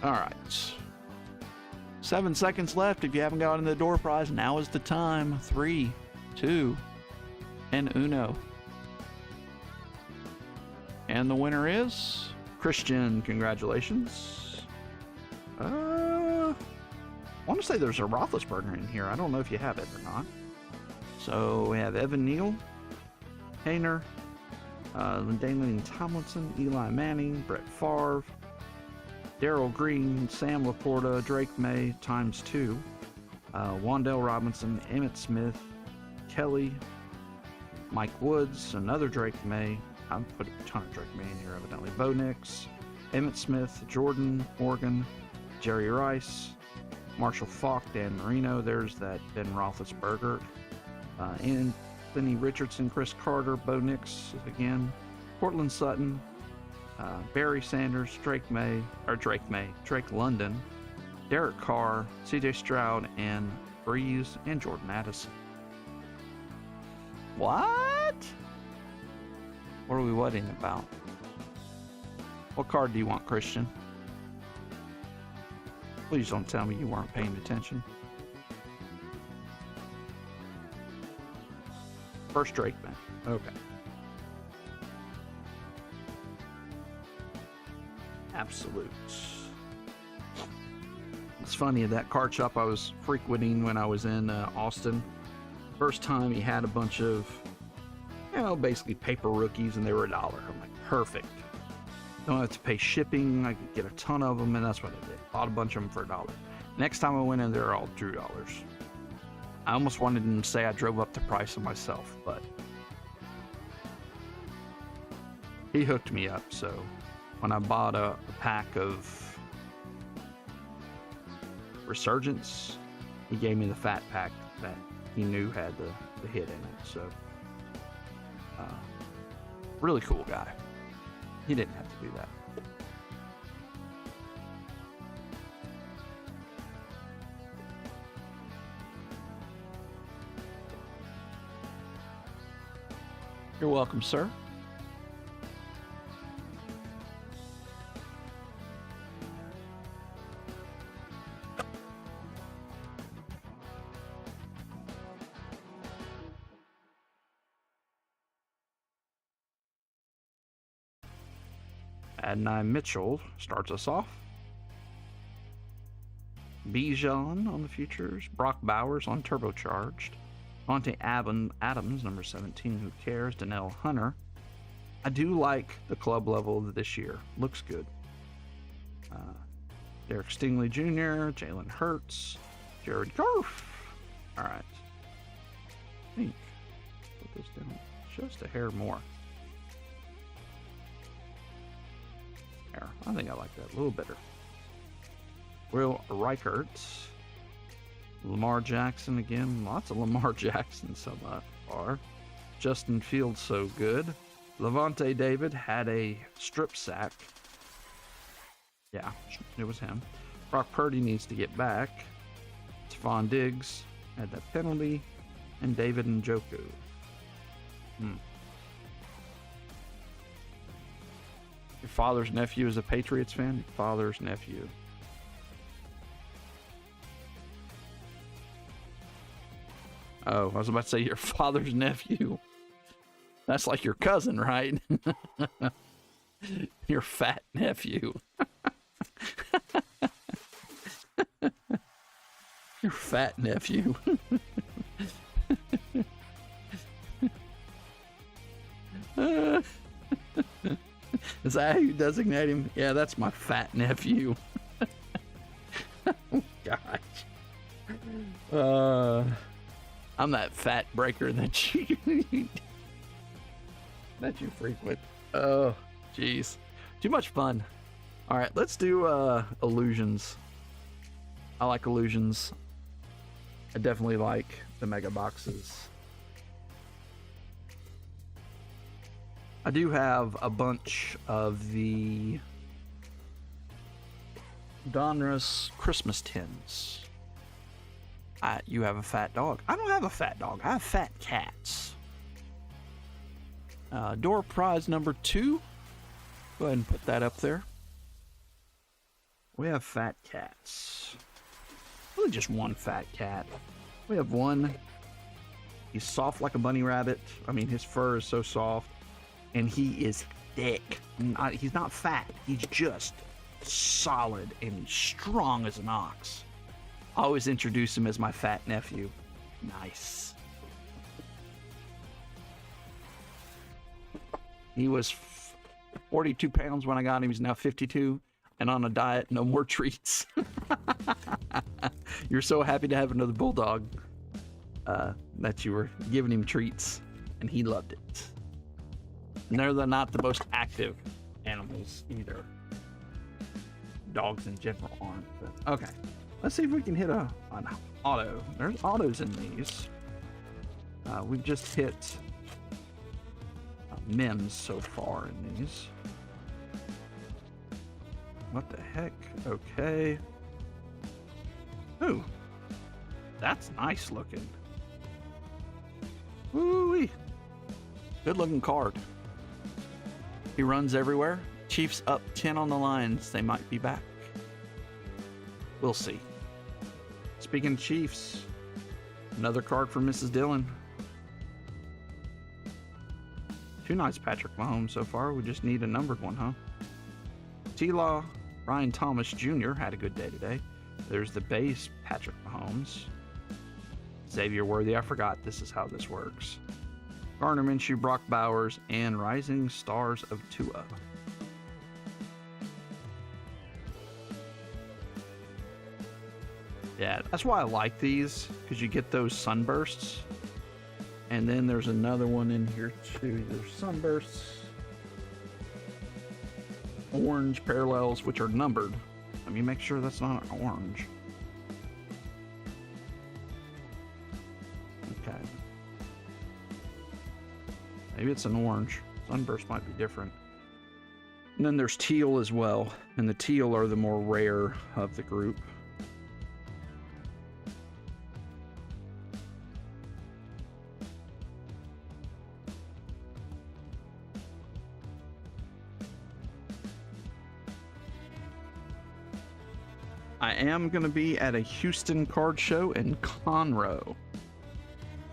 B: All right. 7 seconds left. If you haven't gotten the door prize, now is the time. 3, 2, and uno. And the winner is Christian. Congratulations. I want to say there's a Roethlisberger in here. I don't know if you have it or not. So we have Evan Neal, Hayner, Damian Tomlinson, Eli Manning, Brett Favre, Darryl Green, Sam Laporta, Drake May ×2, Wan'Dale Robinson, Emmitt Smith, Kelly, Mike Woods, another Drake May. I've put a ton of Drake May in here, evidently. Bo Nix, Emmitt Smith, Jordan Morgan, Jerry Rice, Marshall Faulk, Dan Marino. There's that Ben Roethlisberger. Anthony Richardson, Chris Carter, Bo Nix again, Cortland Sutton, Barry Sanders, Drake London, Derek Carr, CJ Stroud, and Breeze, and Jordan Addison. What? What are we wedding about? What card do you want, Christian? Please don't tell me you weren't paying attention. First Drake man. Okay. Absolute. It's funny, that card shop I was frequenting when I was in Austin. First time he had a bunch of, basically paper rookies, and they were $1. I'm like, perfect. Don't have to pay shipping. I could get a ton of them, and that's what I did. Bought a bunch of them for $1. Next time I went in, they were all $2. I almost wanted to say I drove up the price of myself, but he hooked me up. So when I bought a pack of Resurgence, he gave me the fat pack that he knew had the hit in it. So really cool guy. He didn't have to do that. You're welcome, sir. Adonai Mitchell starts us off. Bijan on the futures. Brock Bowers on turbocharged. Monte Adams, number 17, who cares? Donnell Hunter. I do like the club level this year. Looks good. Derek Stingley Jr., Jalen Hurts, Jared Goff. All right. I think put this down just a hair more. There. I think I like that a little better. Will Reichert. Lamar Jackson again. Lots of Lamar Jackson so far. Justin Fields so good. Levante David had a strip sack. Yeah, it was him. Brock Purdy needs to get back. Stephon Diggs had that penalty. And David Njoku. Your father's nephew is a Patriots fan? Your father's nephew. Oh, I was about to say your father's nephew. That's like your cousin, right? Your fat nephew. Your fat nephew. Is that how you designate him? Yeah, that's my fat nephew. Oh, gosh. I'm that fat breaker that you frequent. Oh, jeez. Too much fun. All right, let's do illusions. I like illusions. I definitely like the mega boxes. I do have a bunch of the Donruss Christmas tins. You have a fat dog. I don't have a fat dog. I have fat cats. Door prize number 2. Go ahead and put that up there. We have fat cats. Really just one fat cat. We have one. He's soft like a bunny rabbit. I mean, his fur is so soft. And he is thick. He's not fat. He's just solid and strong as an ox. I always introduce him as my fat nephew. Nice. He was 42 pounds when I got him. He's now 52 and on a diet. No more treats. You're so happy to have another bulldog that you were giving him treats, and he loved it. And they're not the most active animals either. Dogs in general aren't. But okay, let's see if we can hit an auto. There's autos in these. We've just hit Mims so far in these. What the heck? Okay. Ooh, that's nice looking. Woo-wee. Good looking card. He runs everywhere. Chiefs up 10 on the lines. They might be back. We'll see. Speaking of Chiefs, another card for Mrs. Dillon. Two nice Patrick Mahomes so far. We just need a numbered one, huh? T-Law, Ryan Thomas Jr. had a good day today. There's the base Patrick Mahomes. Xavier Worthy, I forgot this is how this works. Gardner Minshew, Brock Bowers, and Rising Stars of Tua. Yeah, that's why I like these, because you get those sunbursts. And then there's another one in here too. There's sunbursts. Orange parallels, which are numbered. Let me make sure that's not an orange. Okay. Maybe it's an orange. Sunburst might be different. And then there's teal as well. And the teal are the more rare of the group. I am going to be at a Houston card show in Conroe.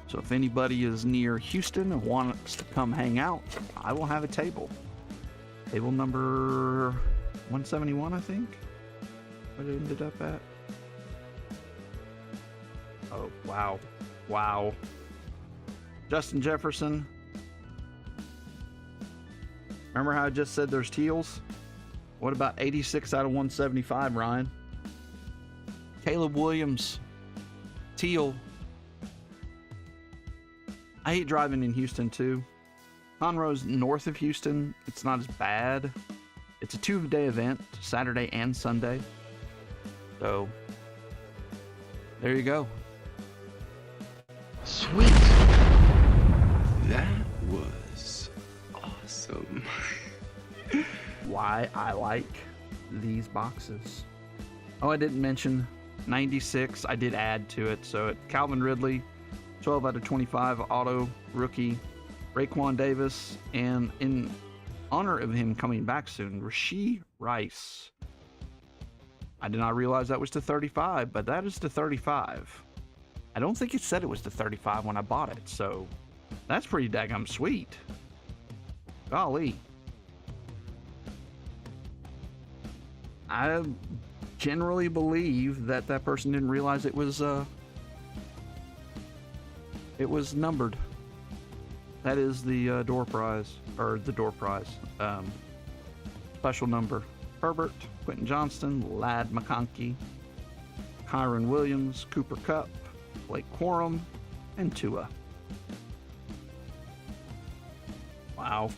B: So if anybody is near Houston and wants to come hang out, I will have a table. Table number 171, I think. What it ended up at. Oh, wow. Wow. Justin Jefferson. Remember how I just said there's teals? What about 86 out of 175, Ryan? Caleb Williams, teal. I hate driving in Houston too. Conroe's north of Houston. It's not as bad. It's a 2-day event, Saturday and Sunday. So, there you go.
C: Sweet. That was awesome.
B: Why I like these boxes. Oh, I didn't mention 96. I did add to it. So Calvin Ridley, 12 out of 25 auto rookie. Raekwon Davis, and in honor of him coming back soon, Rashee Rice. I did not realize that was to 35, but that is to 35. I don't think it said it was to 35 when I bought it, so that's pretty daggum sweet. Golly. I generally believe that that person didn't realize it was numbered. That is the door prize, or the door prize. Special number. Herbert, Quentin Johnston, Ladd McConkey, Kyron Williams, Cooper Kupp, Blake Corum, and Tua. Wow.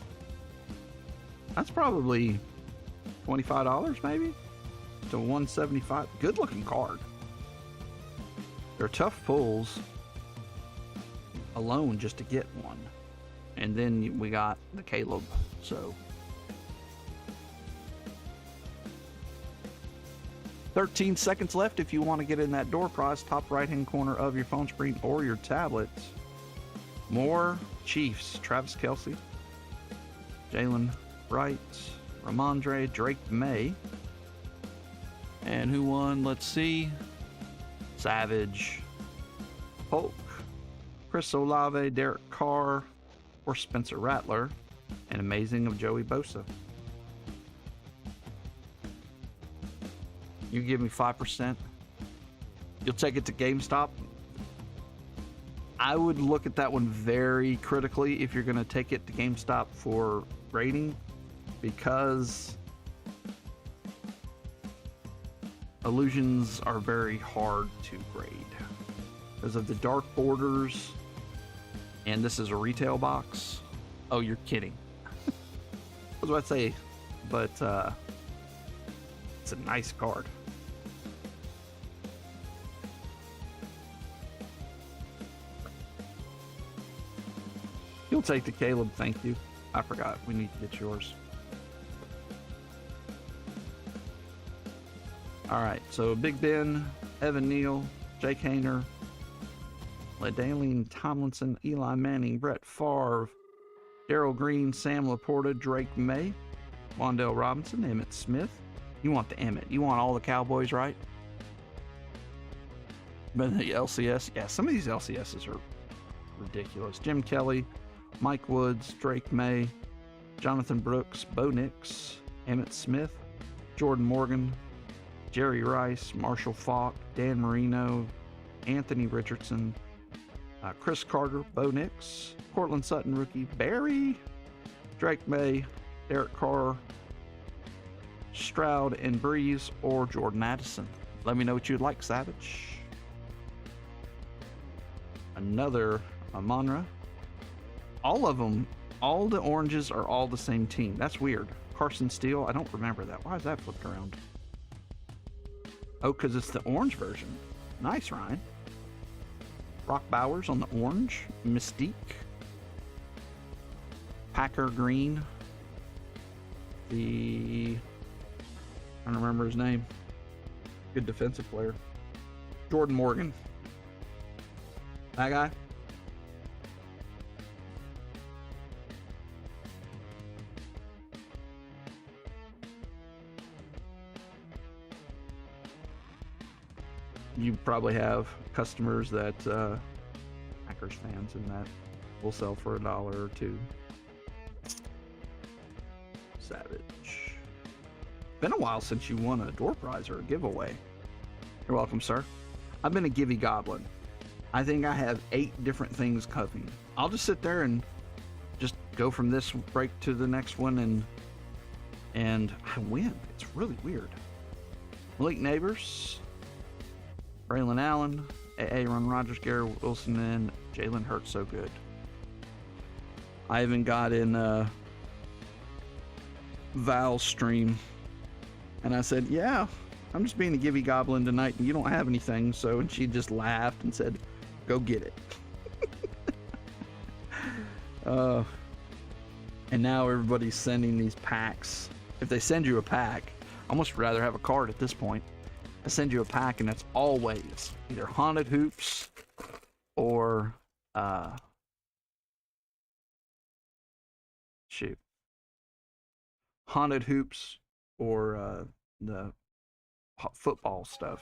B: That's probably $25 maybe? To 175. Good looking card. They're tough pulls alone just to get one. And then we got the Caleb, so 13 seconds left if you want to get in that door prize, top right hand corner of your phone screen or your tablet. More Chiefs. Travis Kelce, Jalen Wright, Ramondre, Drake May, And who won? Let's see. Savage, Polk, Chris Olave, Derek Carr, or Spencer Rattler, and amazing of Joey Bosa. You give me 5%. You'll take it to GameStop. I would look at that one very critically if you're going to take it to GameStop for grading, because illusions are very hard to grade because of the dark borders, and this is a retail box. Oh, you're kidding. I was about to say, but it's a nice card. You'll take the Caleb, thank you. I forgot, we need to get yours. All right, so Big Ben, Evan Neal, Jake Hayner, LaDainian Tomlinson, Eli Manning, Brett Favre, Darryl Green, Sam Laporta, Drake May, Wandale Robinson, Emmitt Smith. You want the Emmitt. You want all the Cowboys, right? But the LCS, yeah, some of these LCSs are ridiculous. Jim Kelly, Mike Woods, Drake May, Jonathan Brooks, Bo Nix, Emmitt Smith, Jordan Morgan, Jerry Rice, Marshall Faulk, Dan Marino, Anthony Richardson, Chris Carter, Bo Nix, Cortland Sutton rookie, Barry, Drake May, Derek Carr, Stroud and Breeze, or Jordan Addison. Let me know what you'd like, Savage. Another Amonra. All of them, all the oranges are all the same team. That's weird. Carson Steele, I don't remember that. Why is that flipped around? Oh, because it's the orange version. Nice, Ryan. Brock Bowers on the orange. Mystique. Packer green. I don't remember his name. Good defensive player. Jordan Morgan. That guy. You probably have customers that Packers fans in that will sell for $1 or $2. Savage. Been a while since you won a door prize or a giveaway. You're welcome, sir. I've been a givey goblin. I think I have 8 different things coming. I'll just sit there and just go from this break to the next one, and I win. It's really weird. Malik Neighbors, Braylon Allen, Aaron Rodgers, Gary Wilson, and Jalen Hurts. So good. I even got in Val's stream, and I said, yeah, I'm just being a givey goblin tonight, and you don't have anything. So, and she just laughed and said, go get it. And now everybody's sending these packs. If they send you a pack, I almost rather have a card at this point. I send you a pack, and it's always either Haunted Hoops or Haunted Hoops or the football stuff.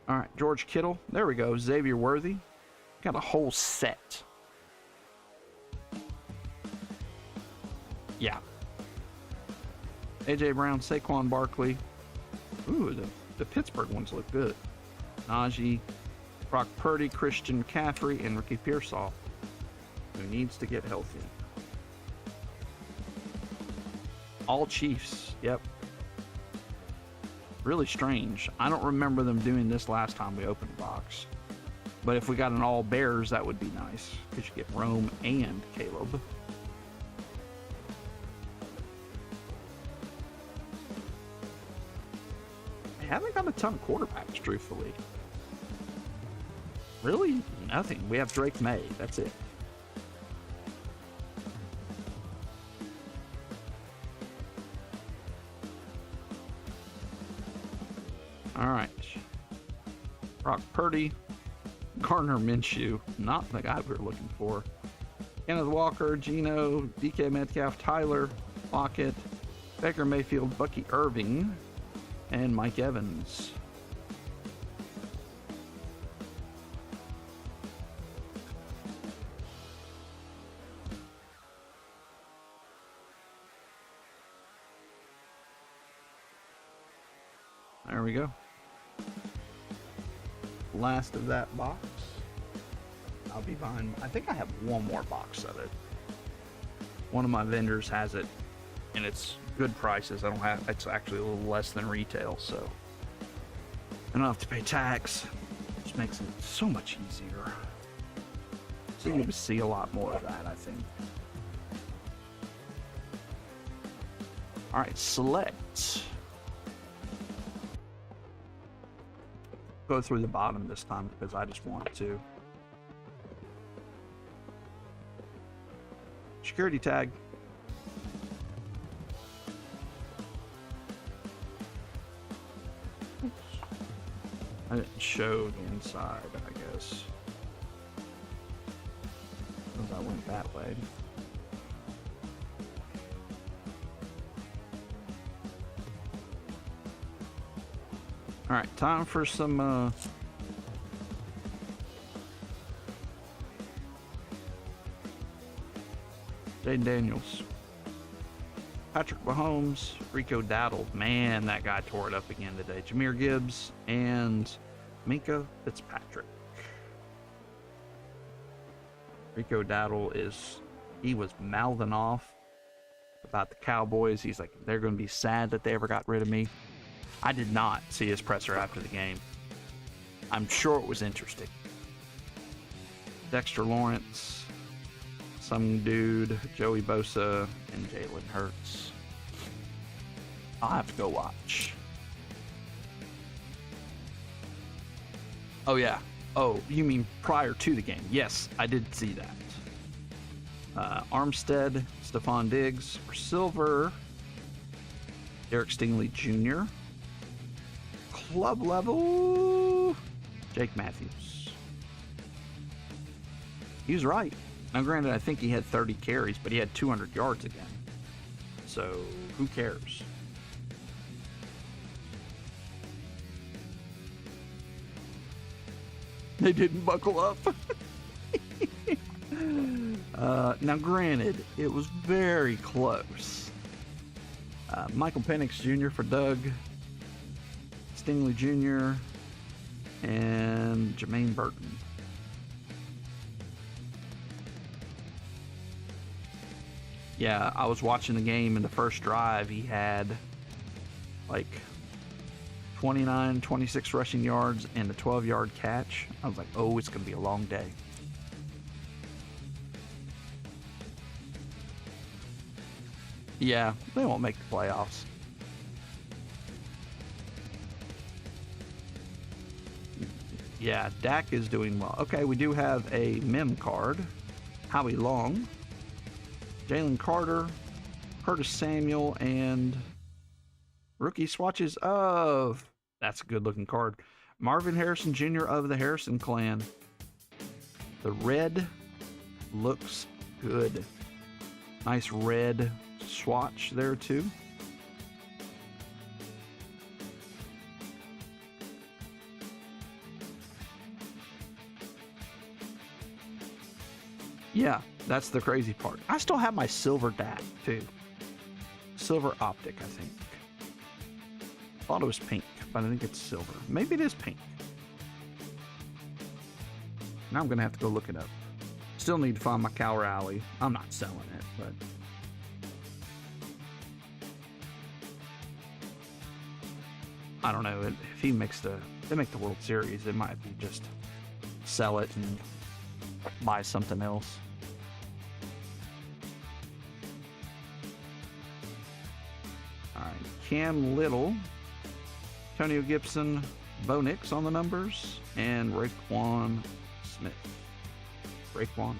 B: All right, George Kittle. There we go. Xavier Worthy. Got a whole set. Yeah. AJ Brown, Saquon Barkley. Ooh, the Pittsburgh ones look good. Najee, Brock Purdy, Christian McCaffrey, and Ricky Pearsall, who needs to get healthy. All Chiefs. Yep. Really strange. I don't remember them doing this last time we opened the box. But if we got an all Bears, that would be nice. Because you get Rome and Caleb. I haven't got a ton of quarterbacks, truthfully. Really? Nothing. We have Drake May. That's it. All right. Brock Purdy. Gardner Minshew. Not the guy we were looking for. Kenneth Walker, Geno, DK Metcalf, Tyler Lockett, Baker Mayfield, Bucky Irving, and Mike Evans. There we go. Last of that box. I'll be buying. I think I have one more box of it. One of my vendors has it, and it's good prices. I don't have. It's actually a little less than retail, so I don't have to pay tax. Which makes it so much easier. So you'll see a lot more of that, I think. All right, select. Go through the bottom this time because I just want to. Security tag. Oops. I didn't show the inside, I guess. Because I went that way. All right, time for some Jaden Daniels, Patrick Mahomes, Rico Dowdle. Man, that guy tore it up again today. Jahmyr Gibbs and Minka Fitzpatrick. Rico Dowdle he was mouthing off about the Cowboys. He's like, they're going to be sad that they ever got rid of me. I did not see his presser after the game. I'm sure it was interesting. Dexter Lawrence, some dude, Joey Bosa, and Jalen Hurts. I'll have to go watch. Oh, yeah. Oh, you mean prior to the game? Yes, I did see that. Armstead, Stephon Diggs for silver. Derek Stingley Jr. Club level, Jake Matthews. He was right. Now, granted, I think he had 30 carries, but he had 200 yards again. So, who cares? They didn't buckle up. Now, granted, it was very close. Michael Penix Jr. for Doug. Stingley Jr. and Jermaine Burton. Yeah, I was watching the game in the first drive. He had like 29, 26 rushing yards and a 12-yard catch. I was like, oh, it's going to be a long day. Yeah, they won't make the playoffs. Yeah, Dak is doing well. Okay, we do have a mem card. Howie Long, Jalen Carter, Curtis Samuel, and rookie swatches of, that's a good looking card, Marvin Harrison Jr. of the Harrison clan. The red looks good. Nice red swatch there too. Yeah, that's the crazy part. I still have my silver Dak too. Silver optic, I think. Thought it was pink, but I think it's silver. Maybe it is pink. Now I'm gonna have to go look it up. Still need to find my Cal Rally. I'm not selling it, but I don't know. If he makes they make the World Series, it might be just sell it and buy something else. All right, Cam Little, Antonio Gibson, Bo Nix on the numbers, and Raekwon Smith. Roquan.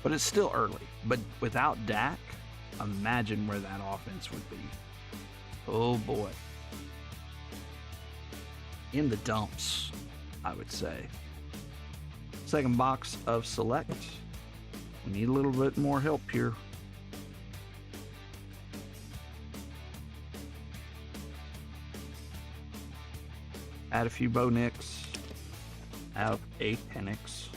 B: But it's still early. But without Dak, imagine where that offense would be. Oh boy. In the dumps, I would say. Second box of select. We need a little bit more help here. Add a few Bo Nix. Have a Penix.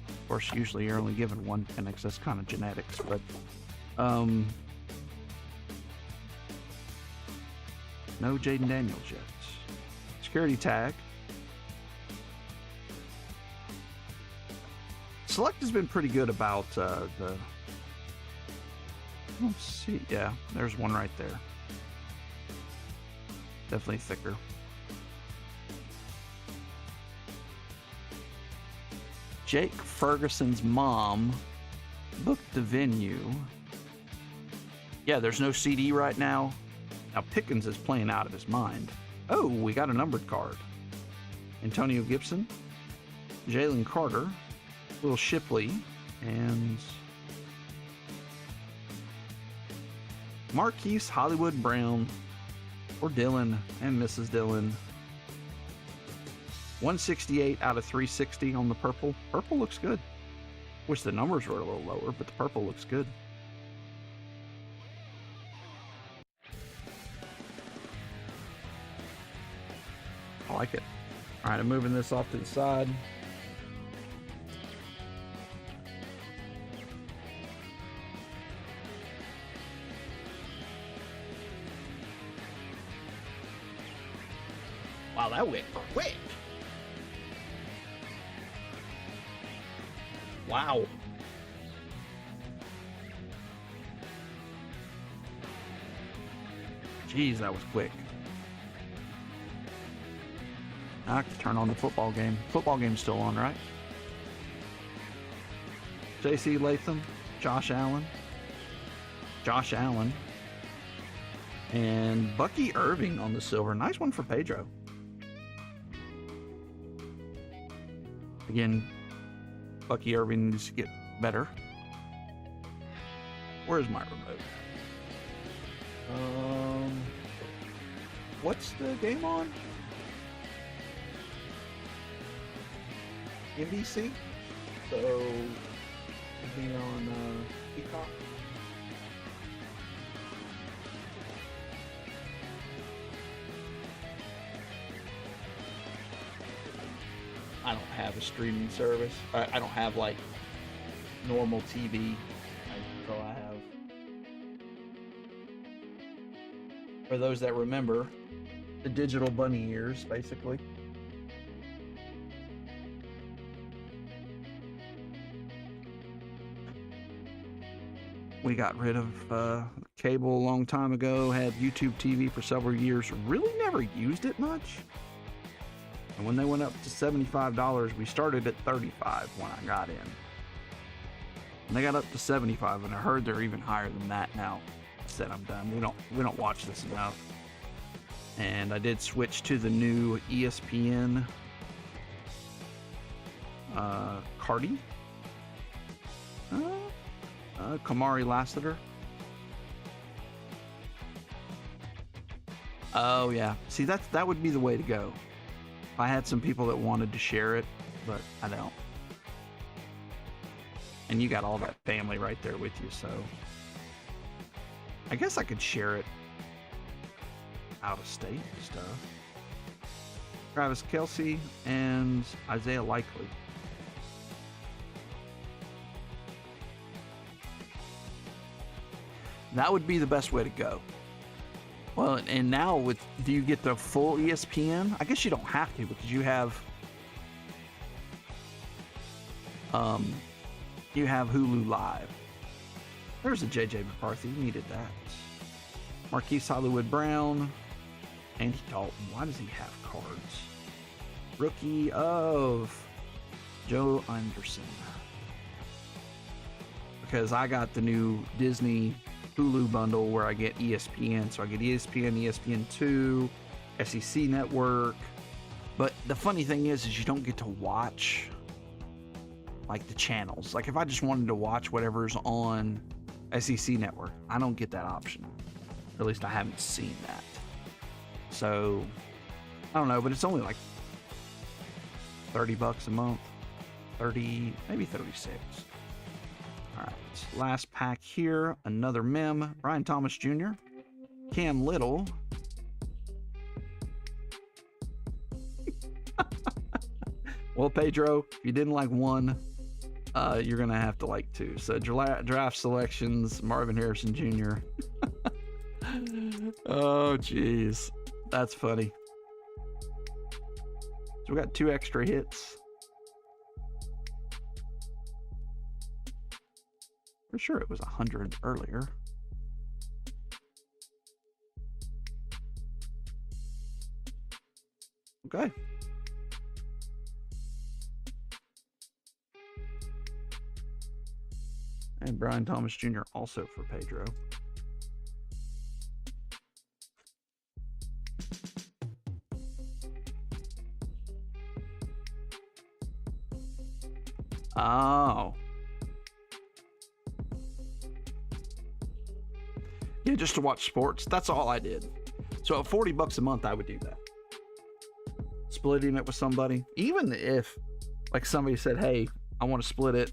B: Of course, usually you're only given one Penix. That's kind of genetics, but no Jaden Daniels yet. Security tag. Select has been pretty good about the. Let's see. Yeah, there's one right there. Definitely thicker. Jake Ferguson's mom booked the venue. Yeah, there's no CD right now. Now Pickens is playing out of his mind. Oh, we got a numbered card. Antonio Gibson, Jalen Carter, Will Shipley, and Marquise Hollywood Brown for Dylan and Mrs. Dylan. 168 out of 360 on the purple. Purple looks good. Wish the numbers were a little lower, but the purple looks good. I like it. All right, I'm moving this off to the side. Wow, that went quick. Wow. Jeez, that was quick. I have to turn on the football game. Football game's still on, right? J.C. Latham, Josh Allen, and Bucky Irving on the silver. Nice one for Pedro. Again, Bucky Irving needs to get better. Where's my remote? What's the game on? NBC? So, it'll be on Peacock. I don't have a streaming service. I don't have like normal TV. So I have. For those that remember, the digital bunny ears, basically. We got rid of cable a long time ago, had YouTube TV for several years, really never used it much. And when they went up to $75, we started at $35 when I got in. And they got up to $75, and I heard they're even higher than that now. I said I'm done. We don't watch this enough. And I did switch to the new ESPN Cardi. Kamari Lassiter. Oh yeah. See, that would be the way to go. I had some people that wanted to share it, but I don't. And you got all that family right there with you, so I guess I could share it out of state stuff. Travis Kelce and Isaiah Likely. That would be the best way to go. Well, and now do you get the full ESPN? I guess you don't have to because you have Hulu Live. There's a JJ McCarthy. You needed that. Marquise Hollywood Brown. Andy Dalton. Why does he have cards? Rookie of Joe Anderson. Because I got the new Disney Hulu bundle where I get ESPN. So I get ESPN, ESPN2, SEC Network. But the funny thing is you don't get to watch like the channels. Like if I just wanted to watch whatever's on SEC Network, I don't get that option. Or at least I haven't seen that. So I don't know, but it's only like $30 a month. 30, maybe 36. All right, last pack here. Another mem. Brian Thomas Jr. Cam Little. Well, Pedro, if you didn't like one, you're going to have to like two. So draft selections, Marvin Harrison Jr. Oh, jeez. That's funny. So we got 2 extra hits. For sure it was 100 earlier. Okay. And Brian Thomas Jr. also for Pedro. Oh. Yeah, just to watch sports. That's all I did. So at $40 a month, I would do that. Splitting it with somebody. Even if, like, somebody said, hey, I want to split it.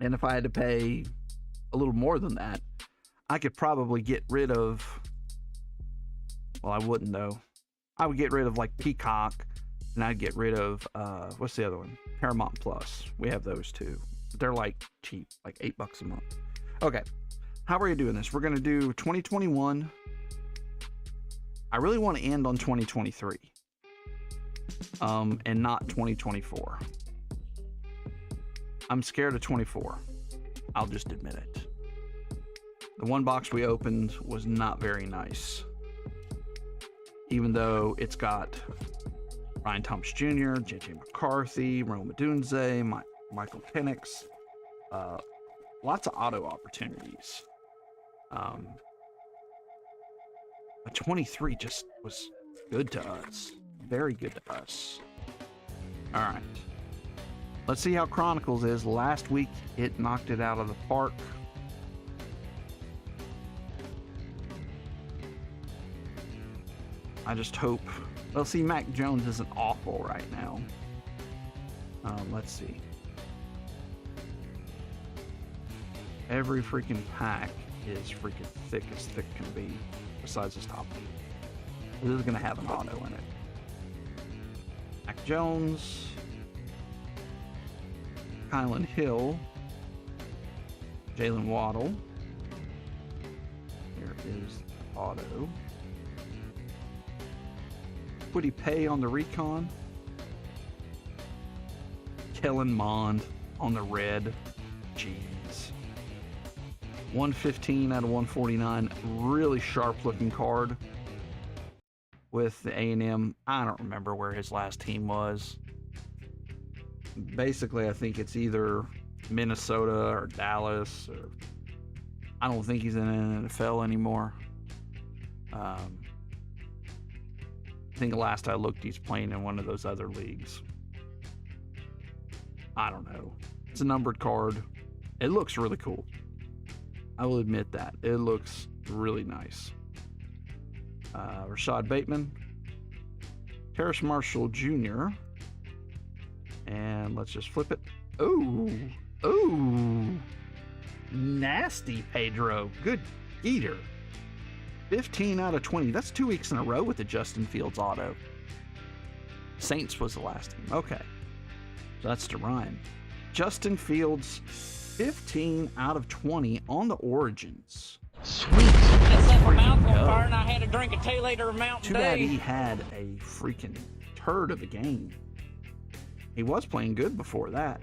B: And if I had to pay a little more than that, I could probably get rid of, well, I wouldn't though. I would get rid of like Peacock, and I'd get rid of, what's the other one? Paramount Plus. We have those too. They're like cheap, like $8 a month. Okay. How are we doing this? We're going to do 2021. I really want to end on 2023. And not 2024. I'm scared of 24. I'll just admit it. The one box we opened was not very nice. Even though it's got Ryan Thomas Jr., J.J. McCarthy, Rome Odunze, Michael Penix. Lots of auto opportunities. A 23 just was good to us. Very good to us. All right. Let's see how Chronicles is. Last week, it knocked it out of the park. I just hope. Well, see, Mac Jones isn't awful right now. Let's see. Every freaking pack is freaking thick as thick can be, besides this top one. This is going to have an auto in it. Mac Jones. Kylan Hill. Jalen Waddle. Here is the auto. Woody Pay on the recon. Kellen Mond on the red. Jeez. 115 out of 149. Really sharp looking card. With the A&M. I don't remember where his last team was. Basically, I think it's either Minnesota or Dallas. Or I don't think he's in the NFL anymore. I think last I looked, he's playing in one of those other leagues. I don't know. It's a numbered card. It looks really cool. I will admit that. It looks really nice. Rashad Bateman. Terrace Marshall Jr. And let's just flip it. Oh, nasty Pedro. Good eater. 15 out of 20. That's 2 weeks in a row with the Justin Fields auto. Saints was the last team. Okay. So that's to Ryan. Justin Fields, 15 out of 20 on the Origins. Sweet.
D: I set my mouth on fire and I had to drink a 2-liter of Mountain
B: Too bad
D: Dew.
B: he had a freaking turd of a game. He was playing good before that.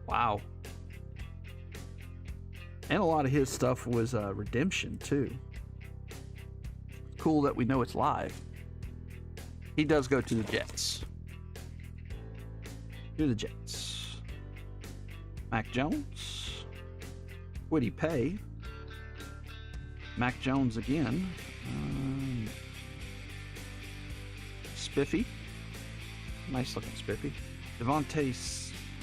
B: Wow. And a lot of his stuff was redemption, too. Cool that we know it's live. He does go to the Jets. To the Jets. Mac Jones. Woody Pay. Mac Jones again. Spiffy. Nice looking Spiffy. Devontae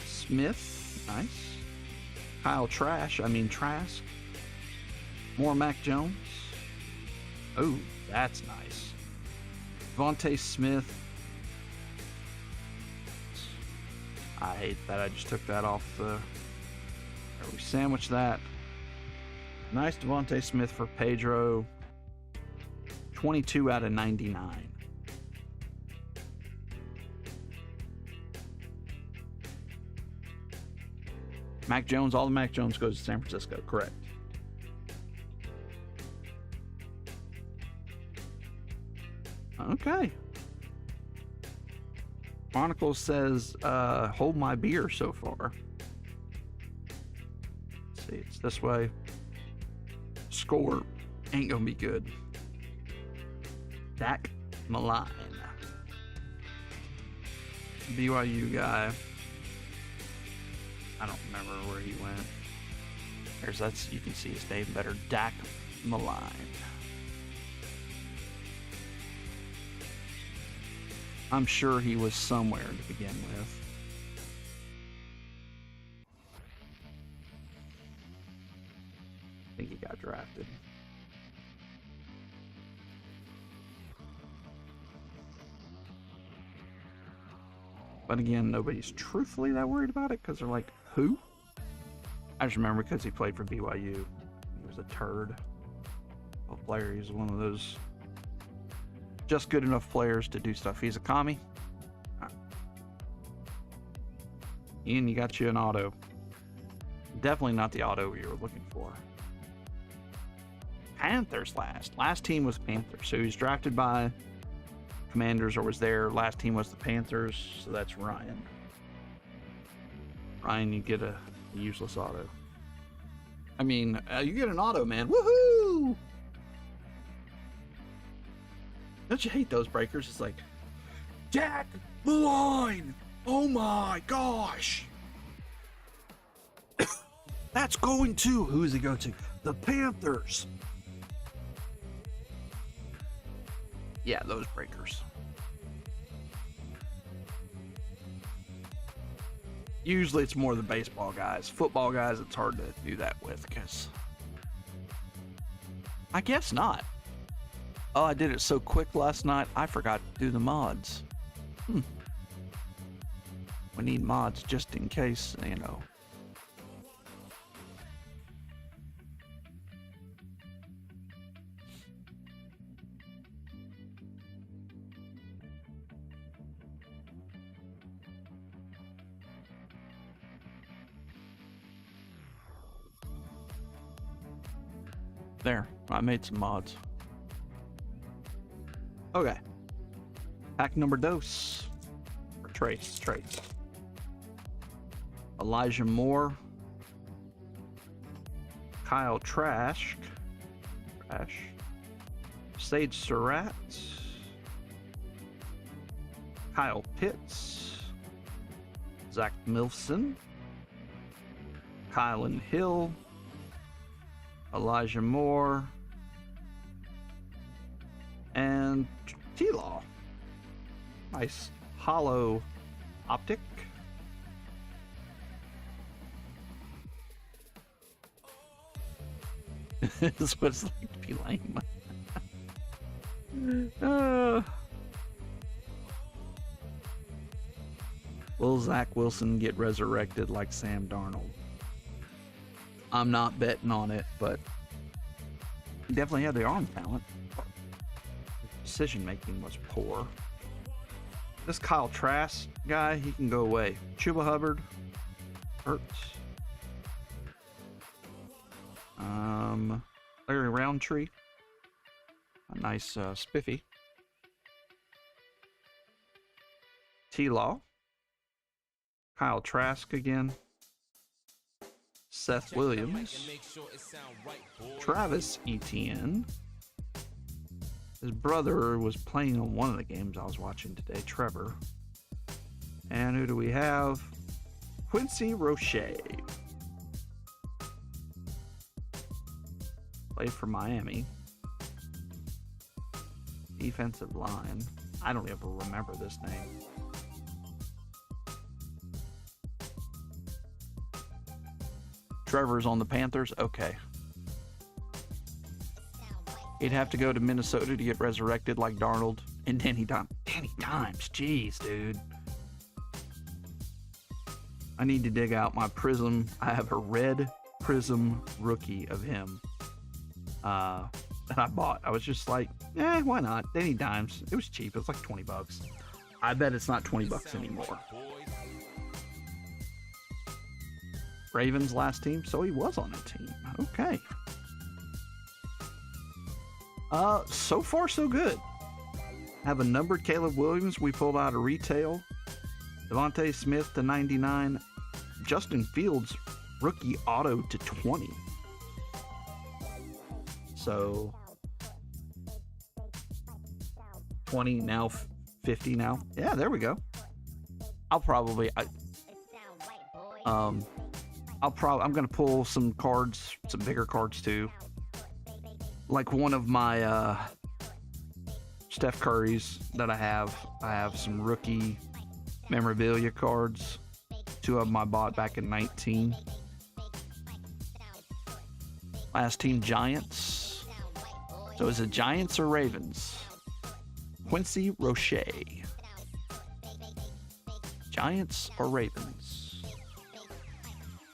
B: Smith. Nice. Kyle Trask. More Mac Jones. Oh, that's nice. Devontae Smith. I hate that I just took that off the... We sandwiched that. Nice Devontae Smith for Pedro. 22 out of 99. Mac Jones, all the Mac Jones goes to San Francisco, correct. Okay. Chronicles says, hold my beer so far. Let's see, it's this way. Score ain't gonna be good. Dak Malign. BYU guy. I don't remember where he went. That's you can see his name better. Dak Malign. I'm sure he was somewhere to begin with. I think he got drafted. But again, nobody's truthfully that worried about it because they're like, who? I just remember because he played for BYU. He was a turd of a player. He's one of those just good enough players to do stuff. He's a commie. Right. Ian, you got you an auto. Definitely not the auto you were looking for. Panthers last. Last team was Panthers. So he was drafted by Commanders or was there. Last team was the Panthers. So that's Ryan. Ryan, you get a useless auto. I mean, you get an auto, man. Woohoo! Don't you hate those breakers? It's like, Dak Malign! Oh my gosh! That's going to, who is he going to? The Panthers! Yeah, those breakers. Usually it's more the baseball guys. Football guys, it's hard to do that with, because I guess not. Oh, I did it so quick last night, I forgot to do the mods. We need mods just in case, you know. There, I made some mods. Okay. Pack number dos. Or trace. Elijah Moore. Kyle Trask. Sage Surratt. Kyle Pitts. Zach Milson. Kylan Hill. Elijah Moore. And T-Law. Nice hollow optic. This is what it's like to be lame. Will Zach Wilson get resurrected like Sam Darnold? I'm not betting on it, but he definitely had the arm talent. Decision making was poor. This Kyle Trask guy, he can go away. Chuba Hubbard, hurts. Larry Roundtree, a nice spiffy. T-Law, Kyle Trask again. Seth Williams, Travis Etienne. His brother was playing on one of the games I was watching today, Trevor. And who do we have? Quincy Roche. Played for Miami. Defensive line. I don't even remember this name. Trevor's on the Panthers? Okay. He'd have to go to Minnesota to get resurrected like Darnold and Danny Dimes. Danny Dimes, jeez, dude. I need to dig out my Prism. I have a red Prism rookie of him. that I bought. I was just like, why not? They need dimes. It was cheap. It was like 20 bucks. I bet it's not 20 bucks anymore. Ravens last team, so he was on a team. Okay. So far so good. Have a numbered Caleb Williams. We pulled out a retail. Devontae Smith to 99. Justin Fields rookie auto to 20. So 20 now, 50 now. Yeah, there we go. I'm gonna pull some cards, some bigger cards too. Like one of my Steph Curry's that I have some rookie memorabilia cards. 2 of them I bought back in 19. Last team, Giants. So is it Giants or Ravens? Quincy Roche. Giants or Ravens?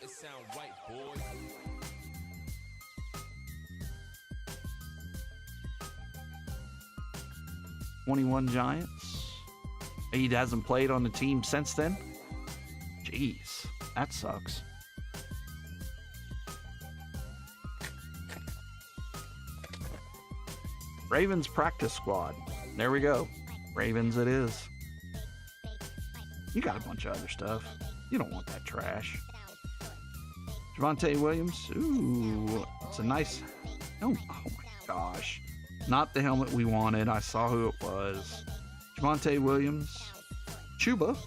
E: It sound right, boy.
B: 21 Giants. He hasn't played on the team since then. Jeez, that sucks. Ravens practice squad. There we go. Ravens it is. You got a bunch of other stuff. You don't want that trash. Javonte Williams. Ooh, it's a nice... Oh my gosh. Not the helmet we wanted. I saw who it was. Javonte Williams. Chuba.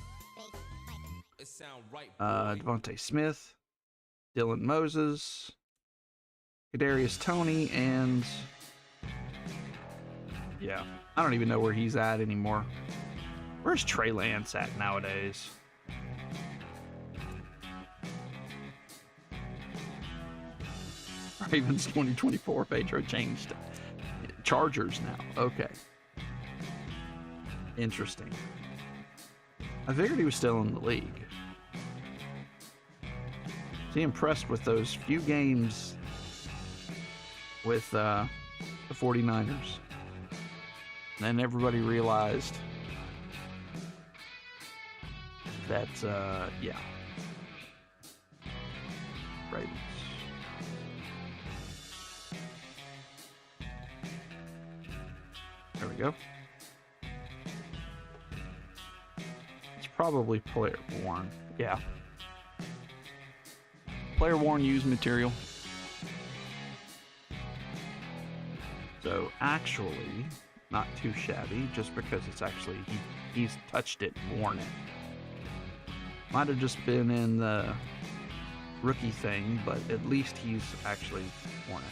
B: Devontae Smith. Dylan Moses. Kadarius Toney, and... yeah, I don't even know where he's at anymore. Where's Trey Lance at nowadays? Ravens 2024, Pedro changed. Chargers now. Okay. Interesting. I figured he was still in the league. Is he impressed with those few games with the 49ers? Then everybody realized that, yeah. Ravens. There we go. It's probably player worn. Yeah. Player worn used material. So actually, not too shabby, just because it's actually he's touched it and worn it. Might have just been in the rookie thing, but at least he's actually worn it.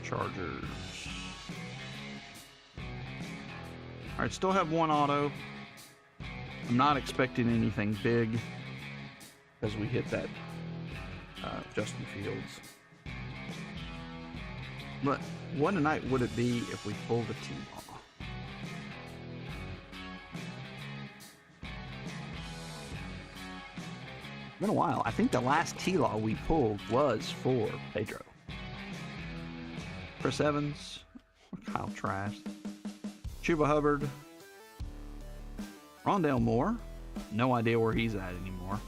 B: Chargers. All right, still have one auto. I'm not expecting anything big because we hit that Justin Fields. But what a night would it be if we pulled a T-Law? Been a while. I think the last T-Law we pulled was for Pedro. Chris Evans, Kyle Trask, Chuba Hubbard, Rondale Moore, no idea where he's at anymore.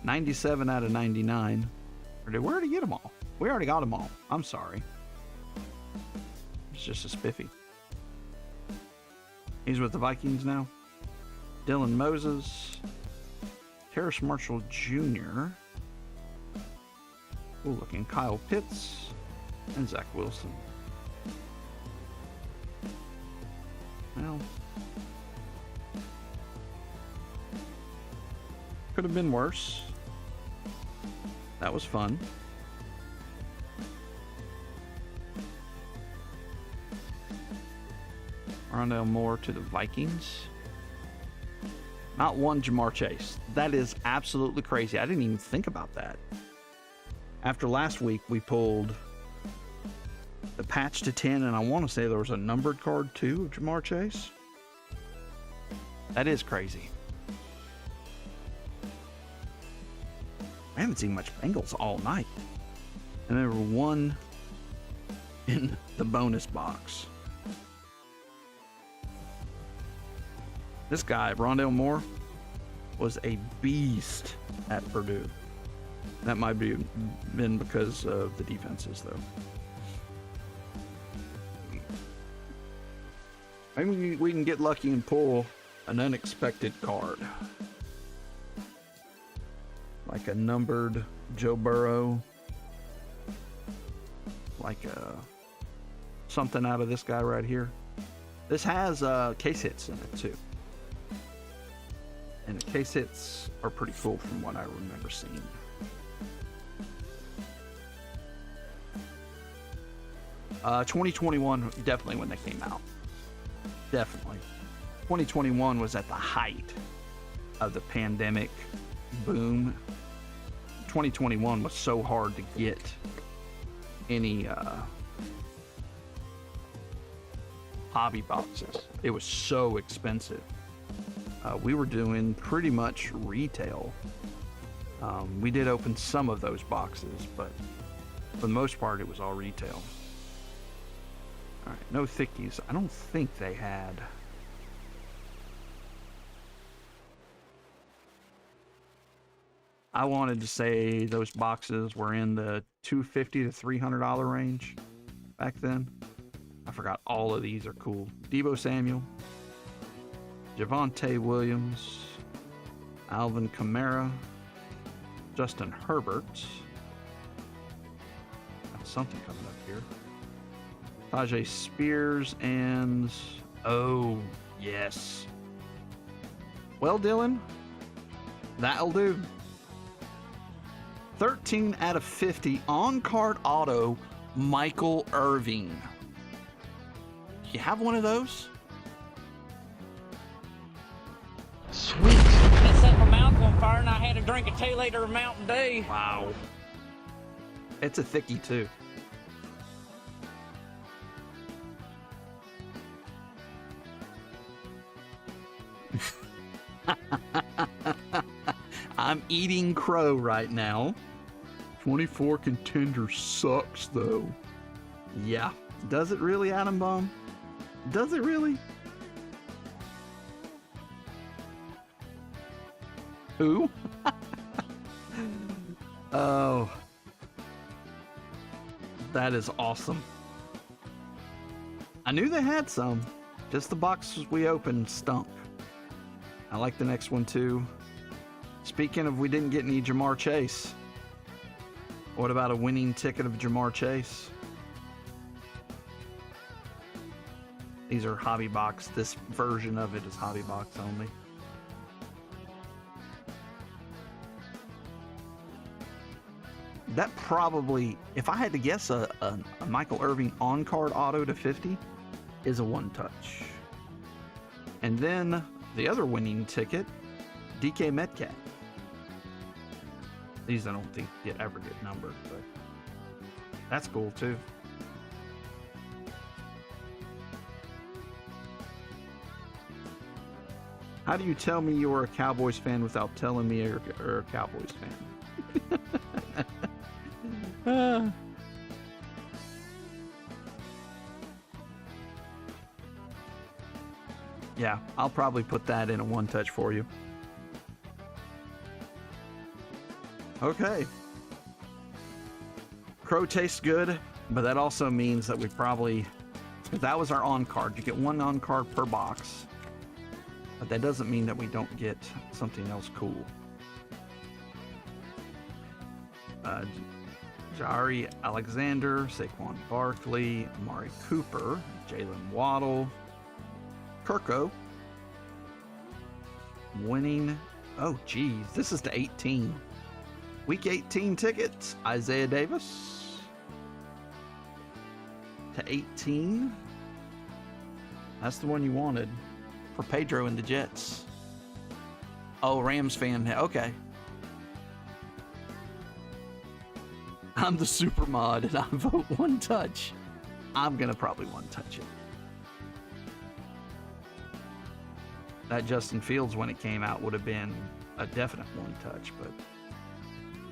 B: 97 out of 99. Or did we already get them all? We already got them all. I'm sorry. It's just a spiffy. He's with the Vikings now. Dylan Moses, Terrace Marshall Jr. Ooh, looking Kyle Pitts and Zach Wilson. Well, could have been worse. That was fun. Rondale Moore to the Vikings. Not one Jamar Chase. That is absolutely crazy. I didn't even think about that. After last week, we pulled the patch to 10, and I want to say there was a numbered card too of Jamar Chase. That is crazy. I haven't seen much Bengals all night. And there were one in the bonus box. This guy, Rondale Moore, was a beast at Purdue. That might be been because of the defenses, though. Maybe we can get lucky and pull an unexpected card. Like a numbered Joe Burrow. Like something out of this guy right here. This has case hits in it, too. And the case hits are pretty cool from what I remember seeing. Uh, 2021, definitely when they came out. Definitely. 2021 was at the height of the pandemic boom. 2021 was so hard to get any hobby boxes. It was so expensive. We were doing pretty much retail. We did open some of those boxes, but for the most part, it was all retail. All right, no thickies. I don't think they had. I wanted to say those boxes were in the $250 to $300 range back then. I forgot all of these are cool. Deebo Samuel, Javonte Williams, Alvin Kamara, Justin Herbert. Got something coming up here. Tajay Spears and oh yes. Well, Dylan, that'll do. 13 out of 50 on-card auto, Michael Irving. You have one of those?
D: Sweet. That set my mouth on fire and I had to drink a 2-liter of Mountain Dew.
B: Wow. It's a thickie too. I'm eating crow right now. 24 Contenders sucks though. Yeah. Does it really, Adam Bomb? Does it really? Who? Oh. That is awesome. I knew they had some. Just the boxes we opened stunk. I like the next one too. Speaking of, we didn't get any Jamar Chase. What about a winning ticket of Jamar Chase? These are hobby box. This version of it is hobby box only. That probably, if I had to guess, a Michael Irving on-card auto to 50 is a one-touch. And then the other winning ticket, DK Metcalf. These I don't think ever get numbered, but that's cool too. How do you tell me you're a Cowboys fan without telling me you're a Cowboys fan? Yeah, I'll probably put that in a one-touch for you. Okay. Crow tastes good, but that also means that we probably... That was our on-card. You get one on-card per box. But that doesn't mean that we don't get something else cool. Jari Alexander, Saquon Barkley, Amari Cooper, Jalen Waddle, Kirko. Winning. Oh, geez. This is to 18. Week 18 tickets. Isaiah Davis. To 18. That's the one you wanted. For Pedro and the Jets. Oh, Rams fan. Okay. I'm the super mod and I vote one touch. I'm going to probably one-touch it. That Justin Fields, when it came out, would have been a definite one-touch, but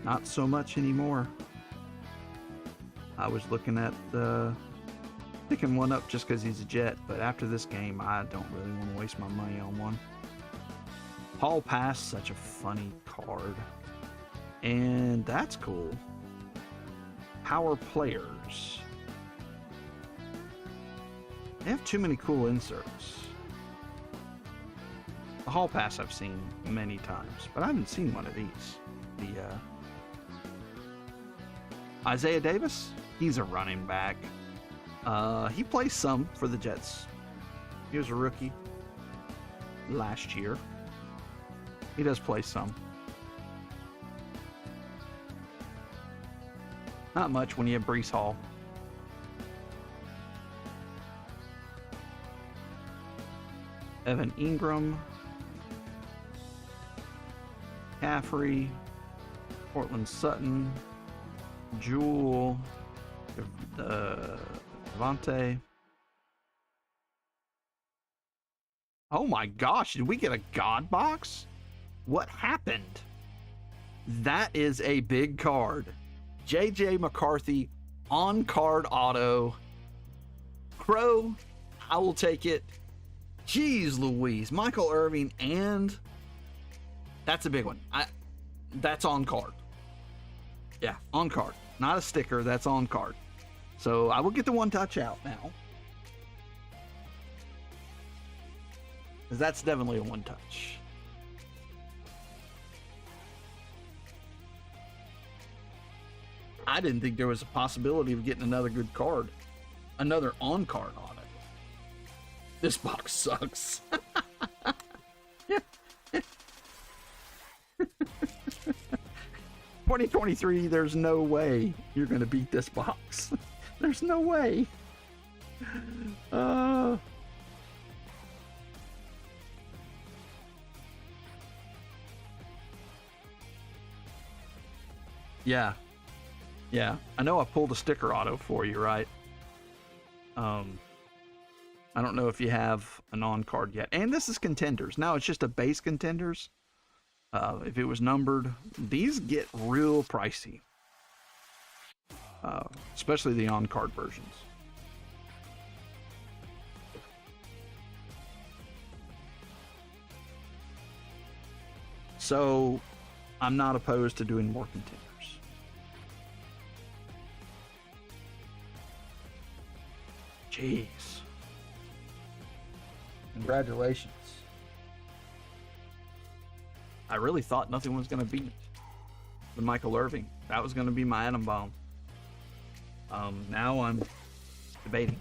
B: not so much anymore. I was looking at picking one up just because he's a Jet, but after this game, I don't really want to waste my money on one. Hall Pass, such a funny card. And that's cool. Power Players. They have too many cool inserts. The Hall Pass I've seen many times, but I haven't seen one of these. The Isaiah Davis, he's a running back. He plays some for the Jets. He was a rookie last year. He does play some. Not much when you have Breece Hall. Evan Ingram. Caffrey. Portland Sutton. Jewel. Devontae. Oh my gosh, did we get a God box? What happened? That is a big card. JJ McCarthy on card auto. Crow, I will take it. Jeez Louise, Michael Irving, and that's a big one. That's on card. Yeah, on card. Not a sticker, that's on card. So I will get the one touch out now. Because that's definitely a one touch. I didn't think there was a possibility of getting another good card. Another on card on it. This box sucks. 2023, there's no way you're going to beat this box. There's no way. Yeah. Yeah. I know I pulled a sticker auto for you, right? I don't know if you have an on card yet. And this is Contenders. Now it's just a base Contenders. If it was numbered, these get real pricey. Especially the on card versions. So I'm not opposed to doing more Contenders. Jeez. Congratulations. I really thought nothing was going to beat the Michael Irving. That was going to be my atom bomb. Now I'm debating.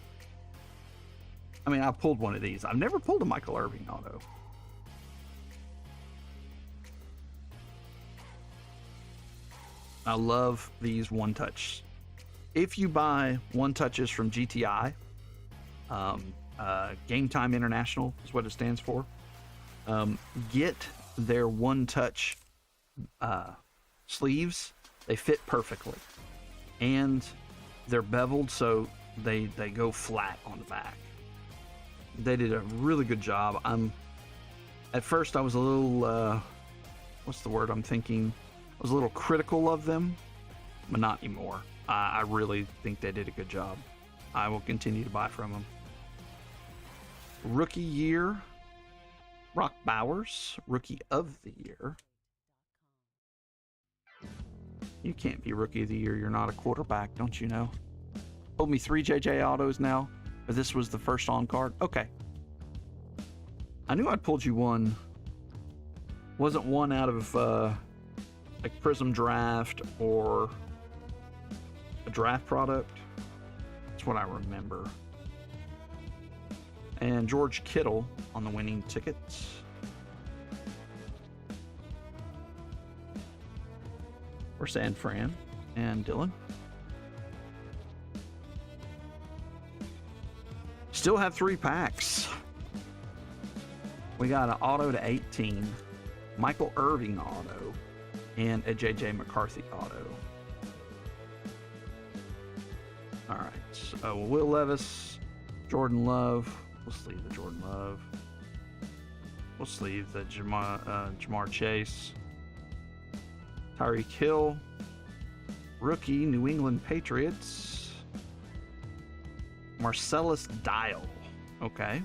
B: I mean, I pulled one of these. I've never pulled a Michael Irving auto. I love these one touch. If you buy one touches from GTI, Game Time International is what it stands for. Get their one touch sleeves. They fit perfectly, and they're beveled so they go flat on the back. They did a really good job. At first I was a little what's the word I'm thinking? I was a little critical of them, but not anymore. I really think they did a good job. I will continue to buy from them. Rookie year, Brock Bowers, Rookie of the Year. You can't be Rookie of the Year. You're not a quarterback, don't you know? Told me 3 JJ autos now. Or this was the first on card. Okay. I knew I'd pulled you one. Wasn't one out of like Prism Draft or a draft product. That's what I remember. And George Kittle on the winning tickets. For San Fran and Dylan. Still have 3 packs. We got an auto to 18, Michael Irving auto, and a JJ McCarthy auto. All right. So Will Levis, Jordan Love. We'll sleeve the Jordan Love. We'll sleeve the Jamar Chase. Tyreek Hill. Rookie, New England Patriots. Marcellus Dial. Okay.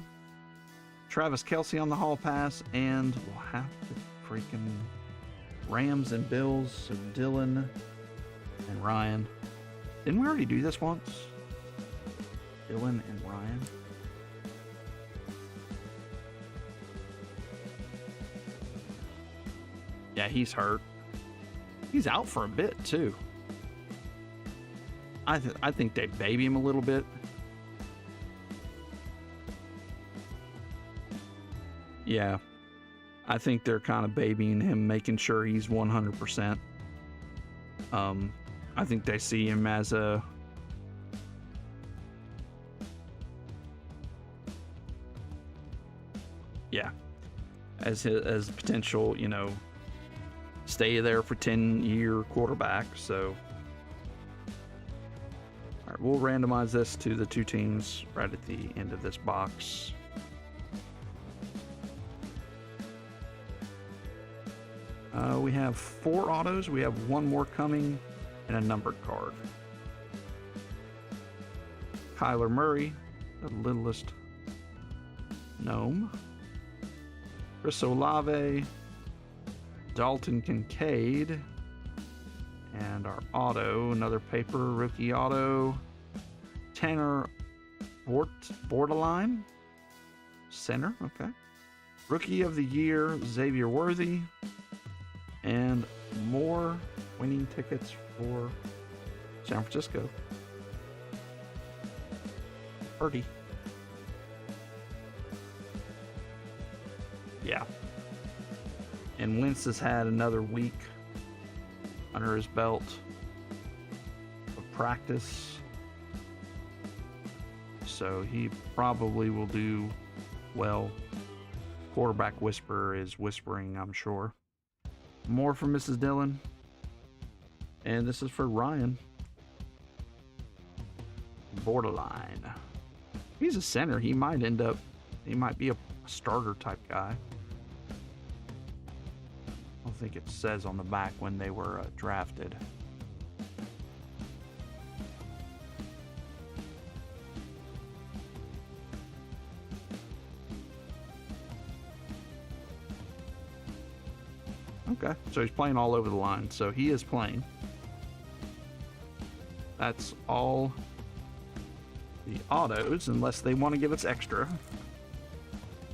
B: Travis Kelce on the hall pass. And we'll have the freaking Rams and Bills. So Dylan and Ryan. Didn't we already do this once? Dylan and Ryan. Yeah, he's hurt. He's out for a bit, too. I think they baby him a little bit. Yeah. I think they're kind of babying him, making sure he's 100%. I think they see him as a... Yeah. As potential, you know, stay there for 10-year quarterback, so... Alright, we'll randomize this to the two teams right at the end of this box. We have 4 autos. We have 1 more coming and a numbered card. Kyler Murray, the littlest gnome. Chris Olave, Dalton Kincaid, and our auto, another paper rookie auto, Tanner Borderline, center, okay. Rookie of the year, Xavier Worthy, and more winning tickets for San Francisco. Purdy. Yeah. And Wentz has had another week under his belt of practice. So he probably will do well. Quarterback whisperer is whispering, I'm sure. More from Mrs. Dillon. And this is for Ryan. Borderline. He's a center. He might be a starter type guy. I don't think it says on the back when they were drafted. Okay, so he's playing all over the line. So he is playing. That's all the autos, unless they want to give us extra,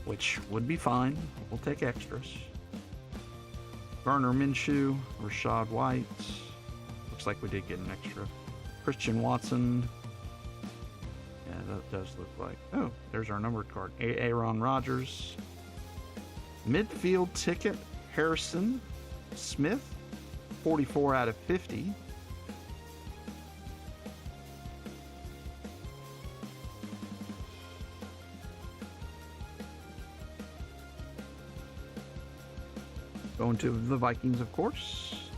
B: which would be fine. We'll take extras. Garner Minshew, Rashad White. Looks like we did get an extra. Christian Watson. Yeah, that does look like. Oh, there's our numbered card. Aaron Rodgers. Midfield ticket, Harrison Smith. 44 out of 50. Going to the Vikings, of course.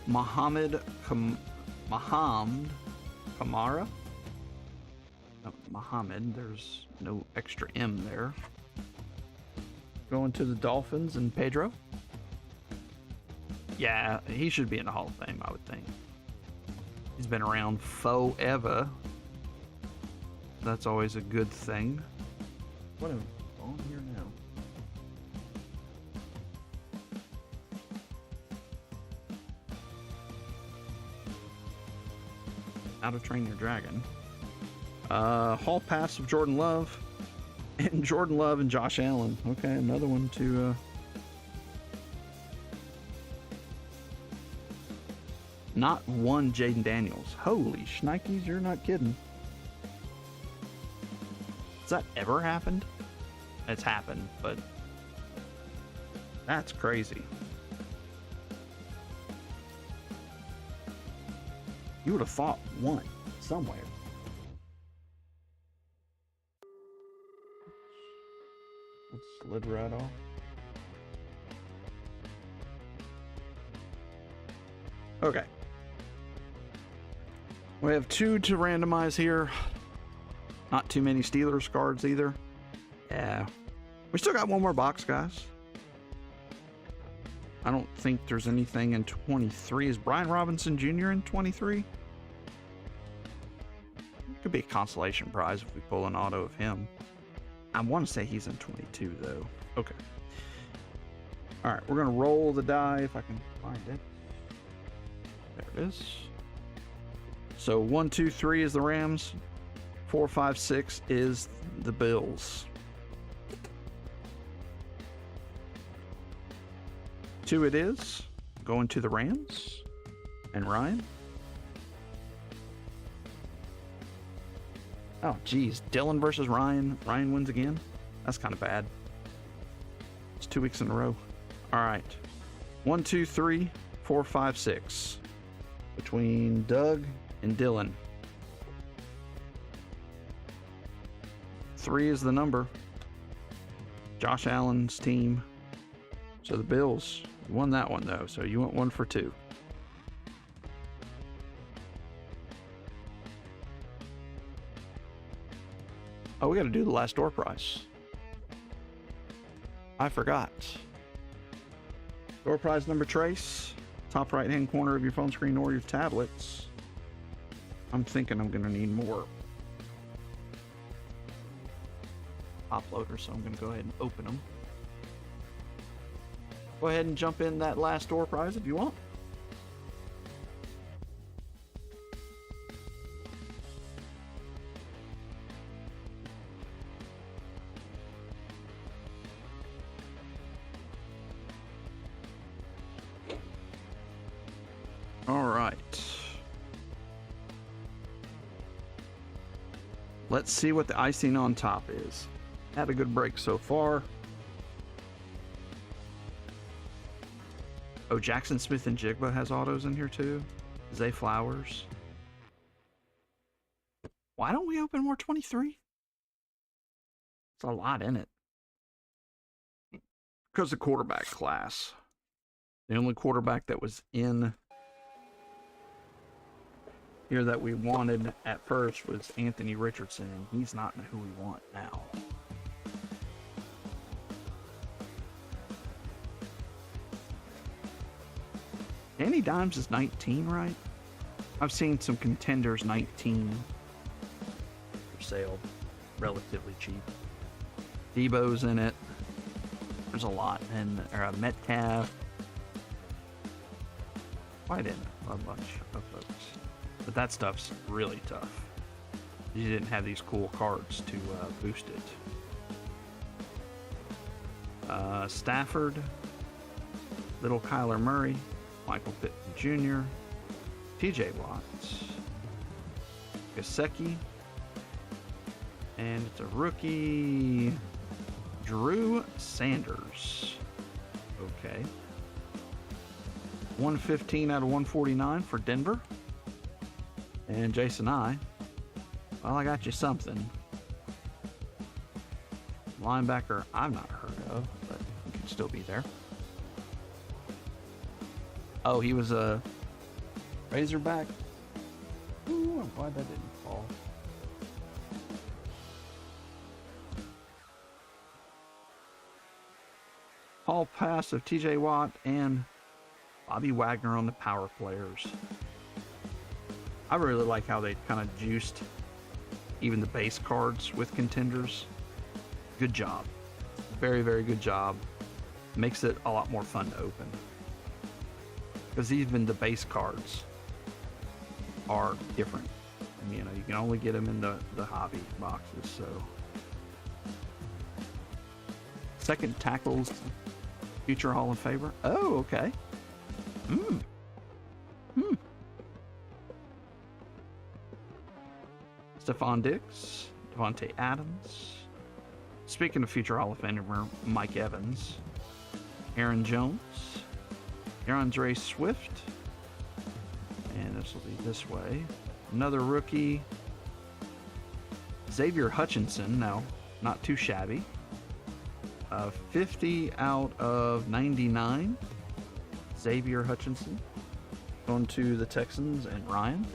B: Mohamed Kamara. Mohamed, there's no extra M there. Going to the Dolphins and Pedro. Yeah, he should be in the Hall of Fame, I would think. He's been around forever. That's always a good thing. What am I on here now? How to Train Your Dragon. Hall pass of Jordan Love. And Jordan Love and Josh Allen. Okay, another one to... Not one Jaden Daniels. Holy shnikes, you're not kidding. Has that ever happened? It's happened, but... That's crazy. You would have thought one somewhere. Let's slid right off. Okay. We have 2 to randomize here. Not too many Steelers cards either. Yeah. We still got one more box, guys. I don't think there's anything in 23. Is Brian Robinson Jr. in 23? Could be a consolation prize if we pull an auto of him. I want to say he's in 22, though. Okay. All right, we're going to roll the die if I can find it. There it is. So 1, 2, 3 is the Rams. 4, 5, 6 is the Bills. 2 it is. Going to the Rams. And Ryan. Oh, geez. Dylan versus Ryan. Ryan wins again. That's kind of bad. It's 2 weeks in a row. All right. 1, 2, 3, 4, 5, 6. Between Doug and Dylan. 3 is the number. Josh Allen's team. So the Bills won that one, though. So you went 1 for 2. Oh, we got to do the last door prize. I forgot. Door prize number trace. Top right hand corner of your phone screen or your tablets. I'm thinking I'm going to need more uploaders, so I'm going to go ahead and open them. Go ahead and jump in that last door prize if you want. All right. Let's see what the icing on top is. Had a good break so far. Oh, Jackson Smith and Jigba has autos in here too. Zay Flowers. Why don't we open more 23? It's a lot in it. Because the quarterback class. The only quarterback that was in here that we wanted at first was Anthony Richardson, and he's not who we want now. Danny Dimes is 19, right? I've seen some Contenders 19 for sale, relatively cheap. Debo's in it. There's a lot, and Metcalf. Quite in a bunch of folks. But that stuff's really tough. You didn't have these cool cards to boost it. Stafford, little Kyler Murray, Michael Pittman Jr., TJ Watt, Gesicki, and it's a rookie, Drew Sanders. Okay. 115 out of 149 for Denver. And Jason I. Well, I got you something. Linebacker I've not heard of, but he could still be there. Oh, he was a Razorback. Ooh, I'm glad that didn't fall. Hall pass of TJ Watt and Bobby Wagner on the power players. I really like how they kind of juiced even the base cards with Contenders. Good job. Very, very good job. Makes it a lot more fun to open. Because even the base cards are different. And, you know, you can only get them in the hobby boxes, so. Second tackles, future Hall of Famer. Oh, okay. Stephon Diggs, Devontae Adams. Speaking of future Hall of Famer, Mike Evans, Aaron Jones, DeAndre Swift, and this will be this way. Another rookie, Xavier Hutchinson. Now, not too shabby. 50 out of 99. Xavier Hutchinson. Going to the Texans and Ryan.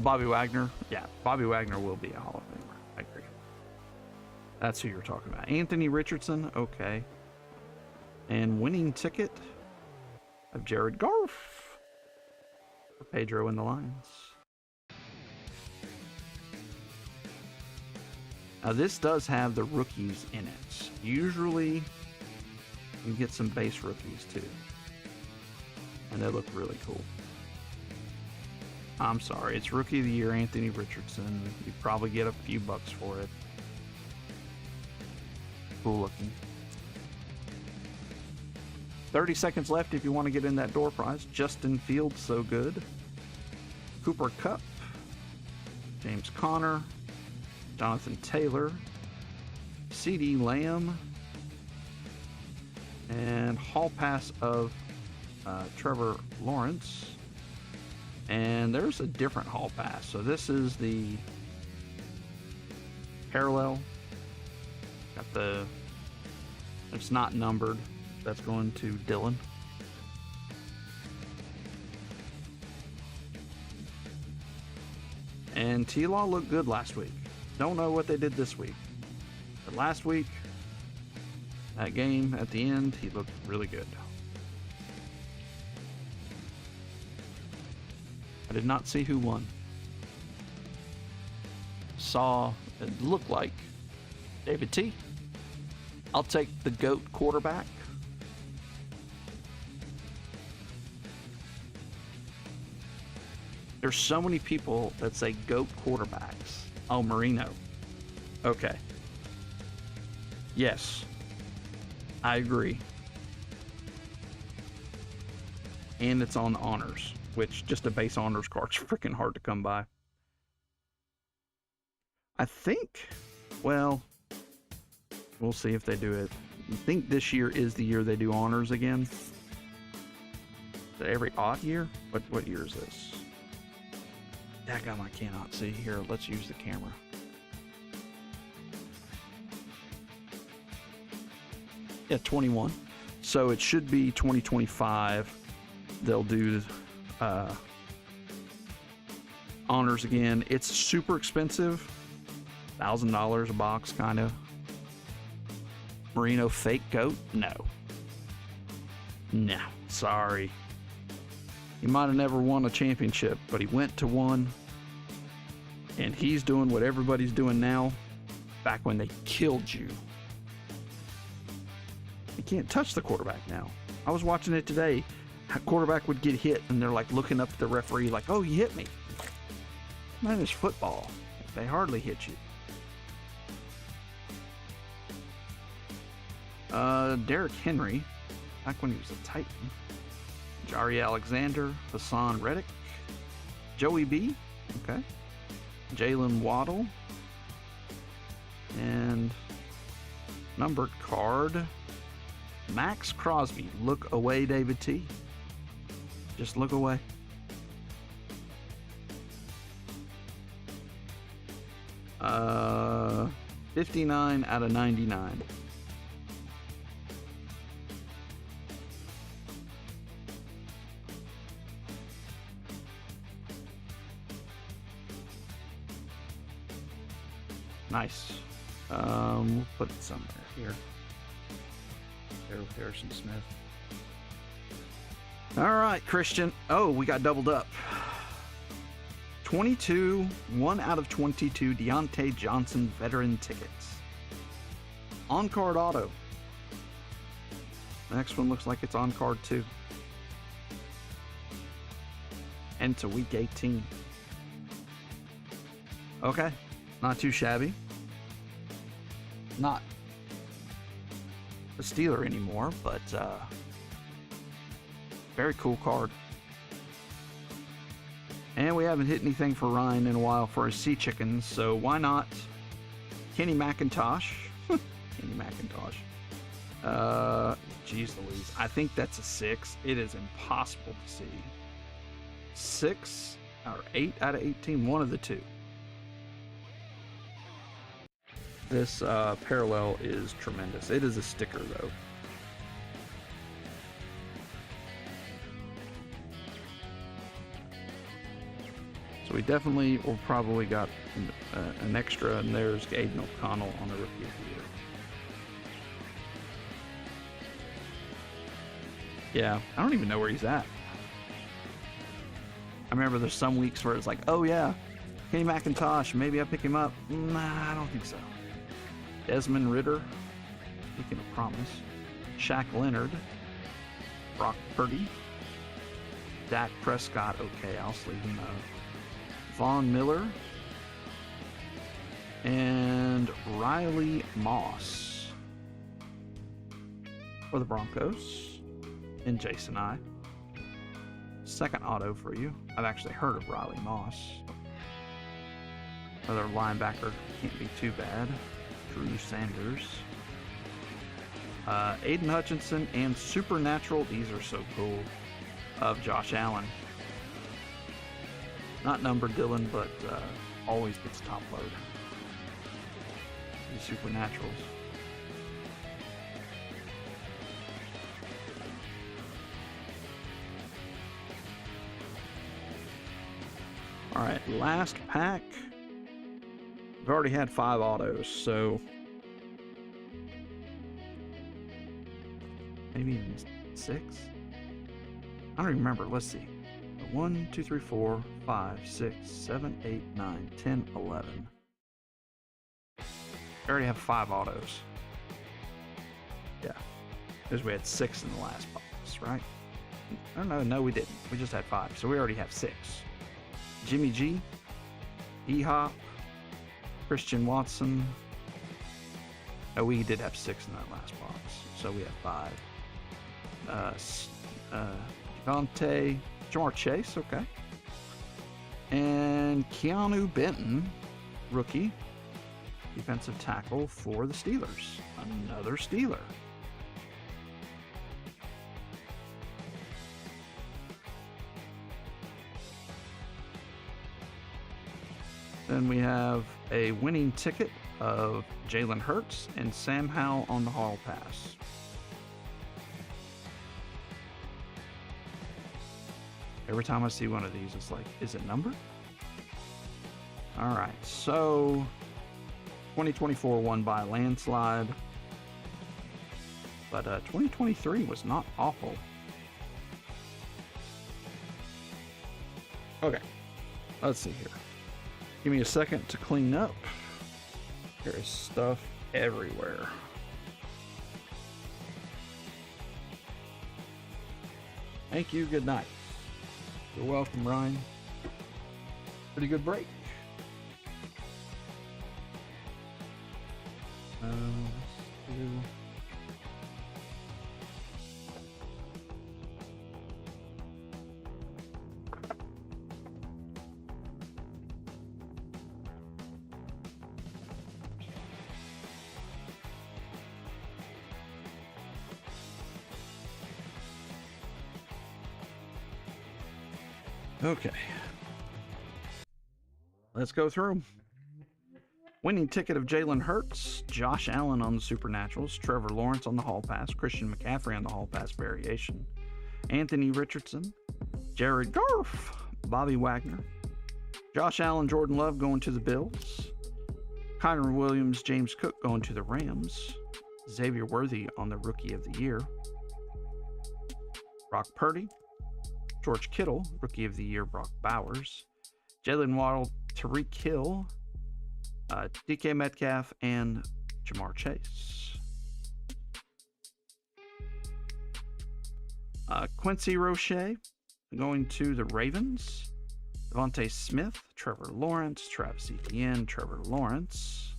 B: Bobby Wagner. Yeah, Bobby Wagner will be a Hall of Famer. I agree. That's who you're talking about. Anthony Richardson. Okay. And winning ticket of Jared Goff for Pedro and the Lions. Now this does have the rookies in it. Usually you get some base rookies too. And they look really cool. I'm sorry, it's Rookie of the Year, Anthony Richardson. You probably get a few bucks for it. Cool looking. 30 seconds left if you want to get in that door prize. Justin Fields, so good. Cooper Kupp. James Conner. Jonathan Taylor. CD Lamb. And Hall Pass of Trevor Lawrence. And there's a different Hall Pass. So this is the parallel. Got the... It's not numbered. That's going to Dylan. And T-Law looked good last week. Don't know what they did this week. But last week, that game at the end, he looked really good. I did not see who won. Saw it looked like David T. I'll take the GOAT quarterback. There's so many people that say GOAT quarterbacks. Oh, Marino. Okay. Yes. I agree. And it's on honors, which just a base honors card's freaking hard to come by. I think, well, we'll see if they do it. I think this year is the year they do honors again. Is it every odd year? What year is this? Dadgum, I cannot see. Here, let's use the camera. Yeah, 21. So it should be 2025. They'll do honors again. It's super expensive. $1,000 a box, kind of. Marino fake GOAT? No. No, sorry. He might have never won a championship, but he went to one. And he's doing what everybody's doing now, back when they killed you. You can't touch the quarterback now. I was watching it today. A quarterback would get hit, and they're like looking up at the referee like, oh, you hit me. Man, it's football. They hardly hit you. Derrick Henry, back when he was a Titan. Jari Alexander, Hassan Reddick, Joey B, okay, Jalen Waddle, and numbered card, Max Crosby. Look away, David T. Just look away. Uh, 59 out of 99. Nice. We'll put it somewhere here. There with Harrison Smith. All right, Christian. Oh, we got doubled up. 22, 1 out of 22 Deontay Johnson veteran tickets. On-card auto. Next one looks like it's on card too. And it's a week 18. Okay. Not too shabby. Not a Steeler anymore, but very cool card. And we haven't hit anything for Ryan in a while for his Sea Chickens, so why not Kenny McIntosh? Kenny McIntosh. Geez Louise. I think that's a 6. It is impossible to see. 6 or 8 out of 18, one of the two. This parallel is tremendous. It is a sticker, though. So we definitely will probably got an extra, and there's Aiden O'Connell on the Rookie of the Year. Yeah, I don't even know where he's at. I remember there's some weeks where it's like, oh yeah, Kenny McIntosh, maybe I pick him up. Nah, I don't think so. Desmond Ritter, speaking of promise. Shaq Leonard, Brock Purdy, Dak Prescott, okay, I'll sleeve him out. Von Miller, and Riley Moss for the Broncos, and Jason I. Second auto for you. I've actually heard of Riley Moss. Another linebacker can't be too bad. Drew Sanders. Aiden Hutchinson and Supernatural, these are so cool, of Josh Allen. Not numbered Dylan, but always gets top load. The Supernaturals. Alright, last pack. We've already had 5 autos, so maybe even 6? I don't even remember. Let's see. 1, 2, 3, 4, 5, 6, 7, 8, 9, 10, 11. I already have 5 autos. Yeah. Because we had 6 in the last box, right? I don't know. No, we didn't. We just had 5. So we already have 6. Jimmy G, E-Hop, Christian Watson. Oh, we did have 6 in that last box. So we have 5. Devontae, Jamar Chase, okay. And Keanu Benton, rookie, defensive tackle for the Steelers. Another Steeler. Then we have a winning ticket of Jalen Hurts and Sam Howell on the Hall Pass. Every time I see one of these, it's like, is it numbered? All right, so 2024 won by a landslide, but 2023 was not awful. Okay, let's see here. Give me a second to clean up. There is stuff everywhere. Thank you, good night. You're welcome, Ryan. Pretty good break. Let's do... Okay. Let's go through. Winning ticket of Jalen Hurts, Josh Allen on the Supernaturals, Trevor Lawrence on the Hall Pass, Christian McCaffrey on the Hall Pass variation, Anthony Richardson, Jared Goff, Bobby Wagner, Josh Allen, Jordan Love going to the Bills, Kyron Williams, James Cook going to the Rams, Xavier Worthy on the Rookie of the Year, Brock Purdy, George Kittle, Rookie of the Year, Brock Bowers, Jalen Waddle, Tariq Hill, DK Metcalf, and Jamar Chase. Quincy Roche going to the Ravens, Devontae Smith, Trevor Lawrence, Travis Etienne, Trevor Lawrence,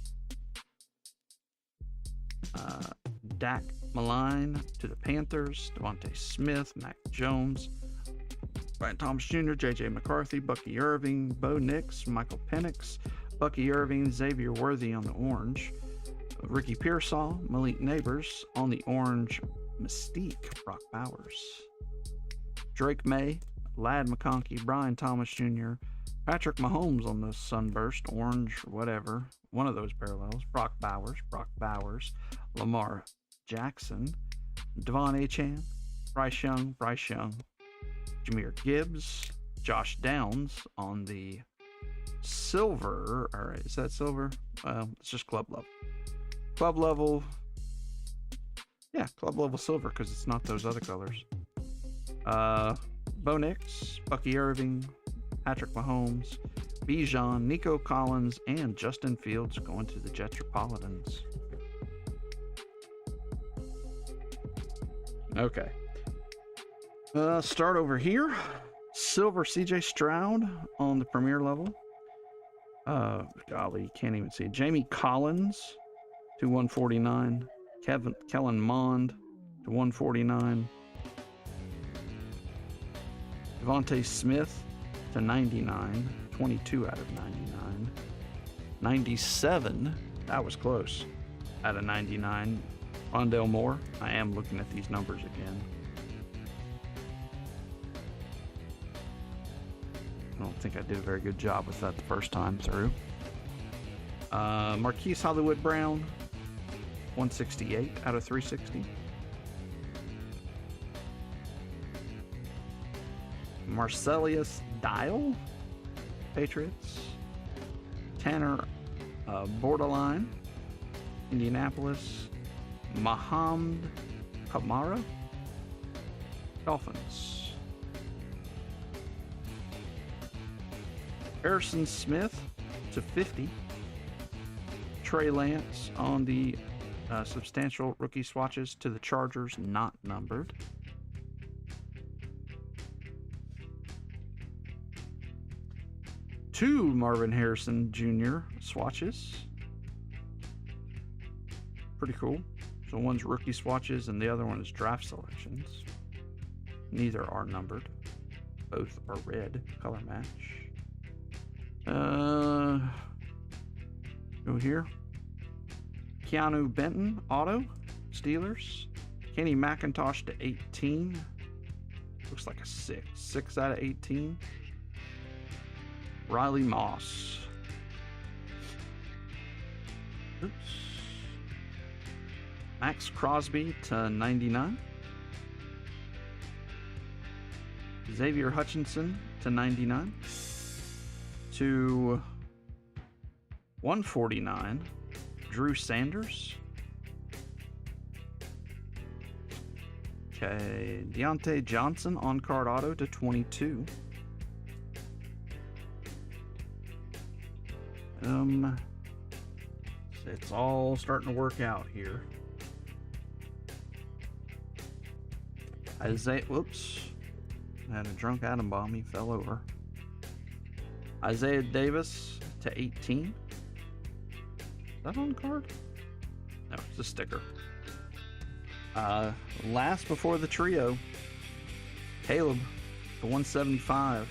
B: Dak Maline to the Panthers, Devontae Smith, Mac Jones, Brian Thomas Jr., J.J. McCarthy, Bucky Irving, Bo Nix, Michael Penix, Bucky Irving, Xavier Worthy on the orange, Ricky Pearsall, Malik Neighbors on the orange, Mystique, Brock Bowers, Drake May, Ladd McConkey, Brian Thomas Jr., Patrick Mahomes on the sunburst, orange, whatever, one of those parallels, Brock Bowers, Lamar Jackson, Devon Achane, Bryce Young, Jameer Gibbs, Josh Downs on the Silver. All right, is that silver? It's just club level. Club level. Yeah, club level silver because it's not those other colors. Bo Nix, Bucky Irving, Patrick Mahomes, Bijan, Nico Collins, and Justin Fields going to the Jetropolitans. Okay. Start over here. Silver CJ Stroud on the premier level. Golly, can't even see. Jamie Collins to 149. Kellen Mond to 149. Devontae Smith to 99. 22 out of 99. 97. That was close. Out of 99. Rondell Moore. I am looking at these numbers again. I don't think I did a very good job with that the first time through. Marquise Hollywood Brown. 168 out of 360. Marcellus Dial, Patriots. Tanner Borderline, Indianapolis. Mohamed Kamara, Dolphins. Harrison Smith to 50. Trey Lance on the substantial rookie swatches to the Chargers, not numbered. Two Marvin Harrison Jr. swatches. Pretty cool. So one's rookie swatches and the other one is draft selections. Neither are numbered. Both are red, color match. Go here. Keanu Benton, auto, Steelers. Kenny McIntosh to 18. Looks like a 6. 6 out of 18. Riley Moss. Oops. Max Crosby to 99. Xavier Hutchinson to 99. To 149. Drew Sanders. Okay. Deontay Johnson on card auto to 22. It's all starting to work out here. Isaiah, whoops. I had a drunk atom bomb. He fell over. Isaiah Davis to 18. Is that on card? No, it's a sticker. Last before the trio. Caleb to 175.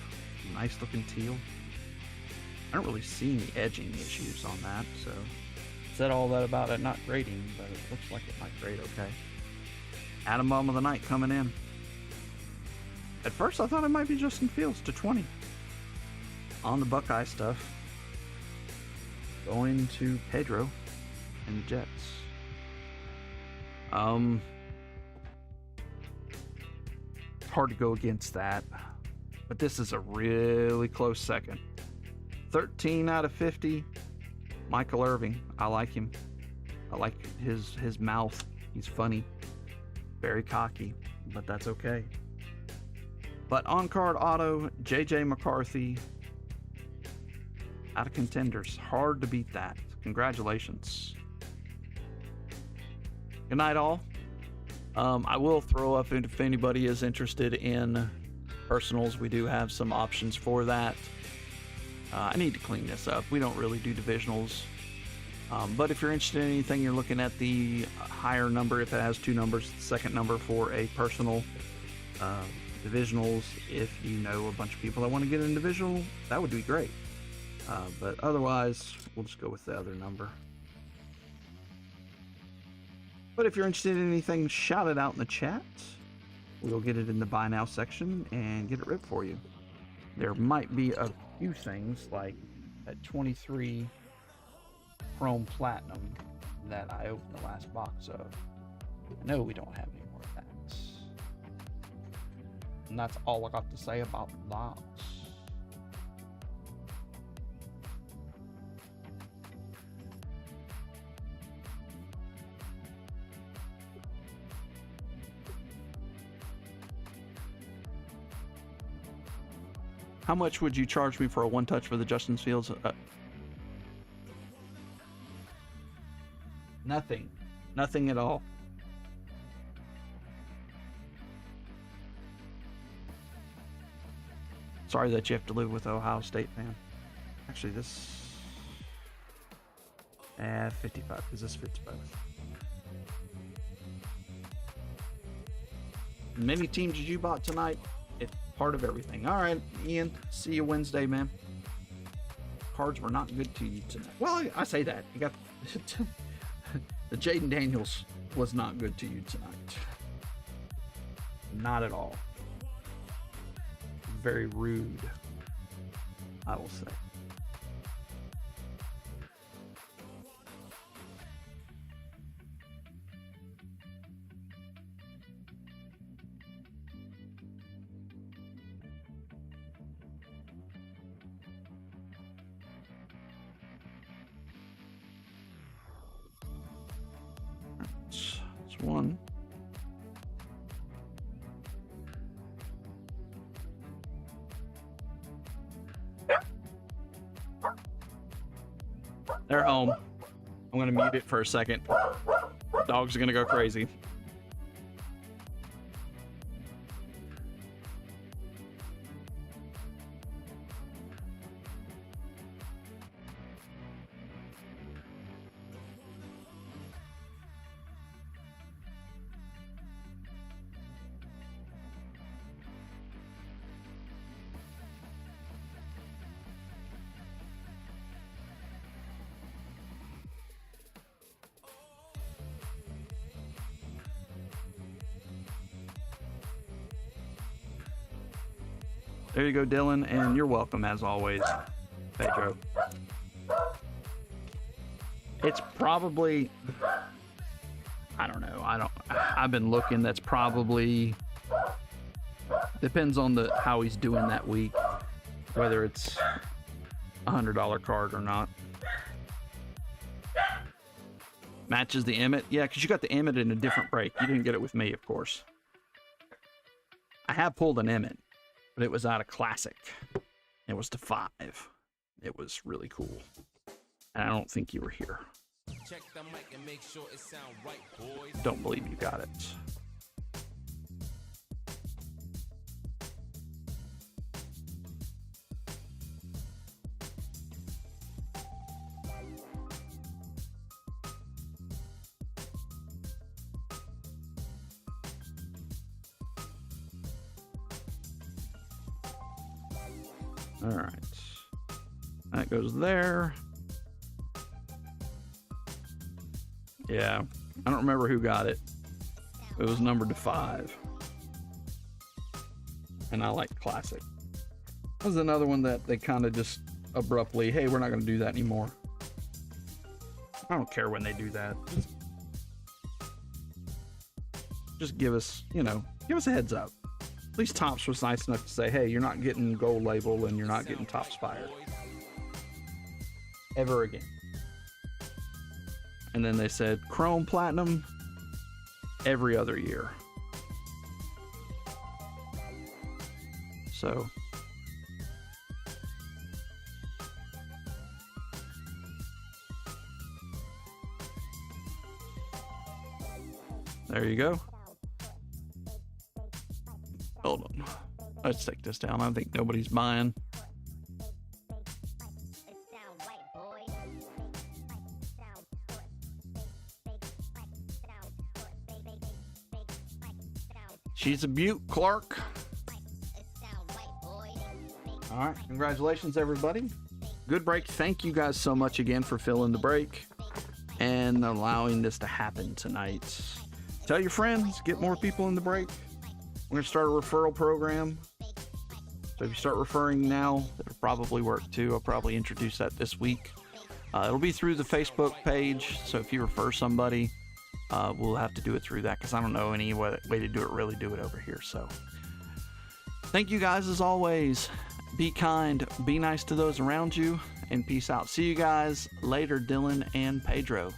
B: Nice looking teal. I don't really see any edging issues on that, so said all that about it not grading, but it looks like it might grade okay. Atom Bomb of the Night coming in. At first I thought it might be Justin Fields to 20. On the Buckeye stuff. Going to Pedro and the Jets. Hard to go against that, but this is a really close second. 13 out of 50. Michael Irving. I like him. I like his mouth. He's funny. Very cocky, but that's okay. But on-card auto, J.J. McCarthy out of Contenders. Hard to beat that. Congratulations. Good night, all. I will throw up if anybody is interested in personals. We do have some options for that. I need to clean this up. We don't really do divisionals. But if you're interested in anything, you're looking at the higher number. If it has two numbers, the second number for a personal. Divisionals, if you know a bunch of people that want to get in divisional, that would be great. But otherwise, we'll just go with the other number. But if you're interested in anything, shout it out in the chat. We'll get it in the buy now section and get it ripped for you. There might be a few things like that 23 Chrome Platinum that I opened the last box of. I know we don't have any more of that. And that's all I got to say about the box. How much would you charge me for a one touch for the Justin Fields? Nothing. Nothing at all. Sorry that you have to live with an Ohio State fan. Actually, this... 55, because this fits both. Many teams that you bought tonight, it's part of everything. All right, Ian, see you Wednesday, man. Cards were not good to you tonight. Well, I say that. You got... the Jaden Daniels was not good to you tonight. Not at all. Very rude, I will say. That's one. They're home. I'm going to mute it for a second. Dogs are going to go crazy. There you go, Dylan, and you're welcome as always, Pedro. It's probably, I don't know. I've been looking. That's probably depends on how he's doing that week, whether it's $100 card or not. Matches the Emmett, yeah, because you got the Emmett in a different break. You didn't get it with me, of course. I have pulled an Emmett. But it was out of Classic. It was to 5. It was really cool. And I don't think you were here.
E: Check the mic and make sure it sound right, boys.
B: Don't believe you got it. All right, that goes there. Yeah, I don't remember who got it. It was numbered to 5. And I like Classic. That was another one that they kind of just abruptly, hey, we're not going to do that anymore. I don't care when they do that. Just give us, give us a heads up. At least Topps was nice enough to say, hey, you're not getting gold label and you're not getting Topps Fire ever again. And then they said Chrome Platinum every other year. So there you go. Hold on. Let's take this down. I think nobody's buying. She's a beaut, Clark. All right. Congratulations, everybody. Good break. Thank you guys so much again for filling the break and allowing this to happen tonight. Tell your friends. Get more people in the break. We're going to start a referral program. So if you start referring now, it'll probably work too. I'll probably introduce that this week. It'll be through the Facebook page. So if you refer somebody, we'll have to do it through that because I don't know any way to do it, really do it over here. So thank you guys as always. Be kind, be nice to those around you, and peace out. See you guys later, Dylan and Pedro.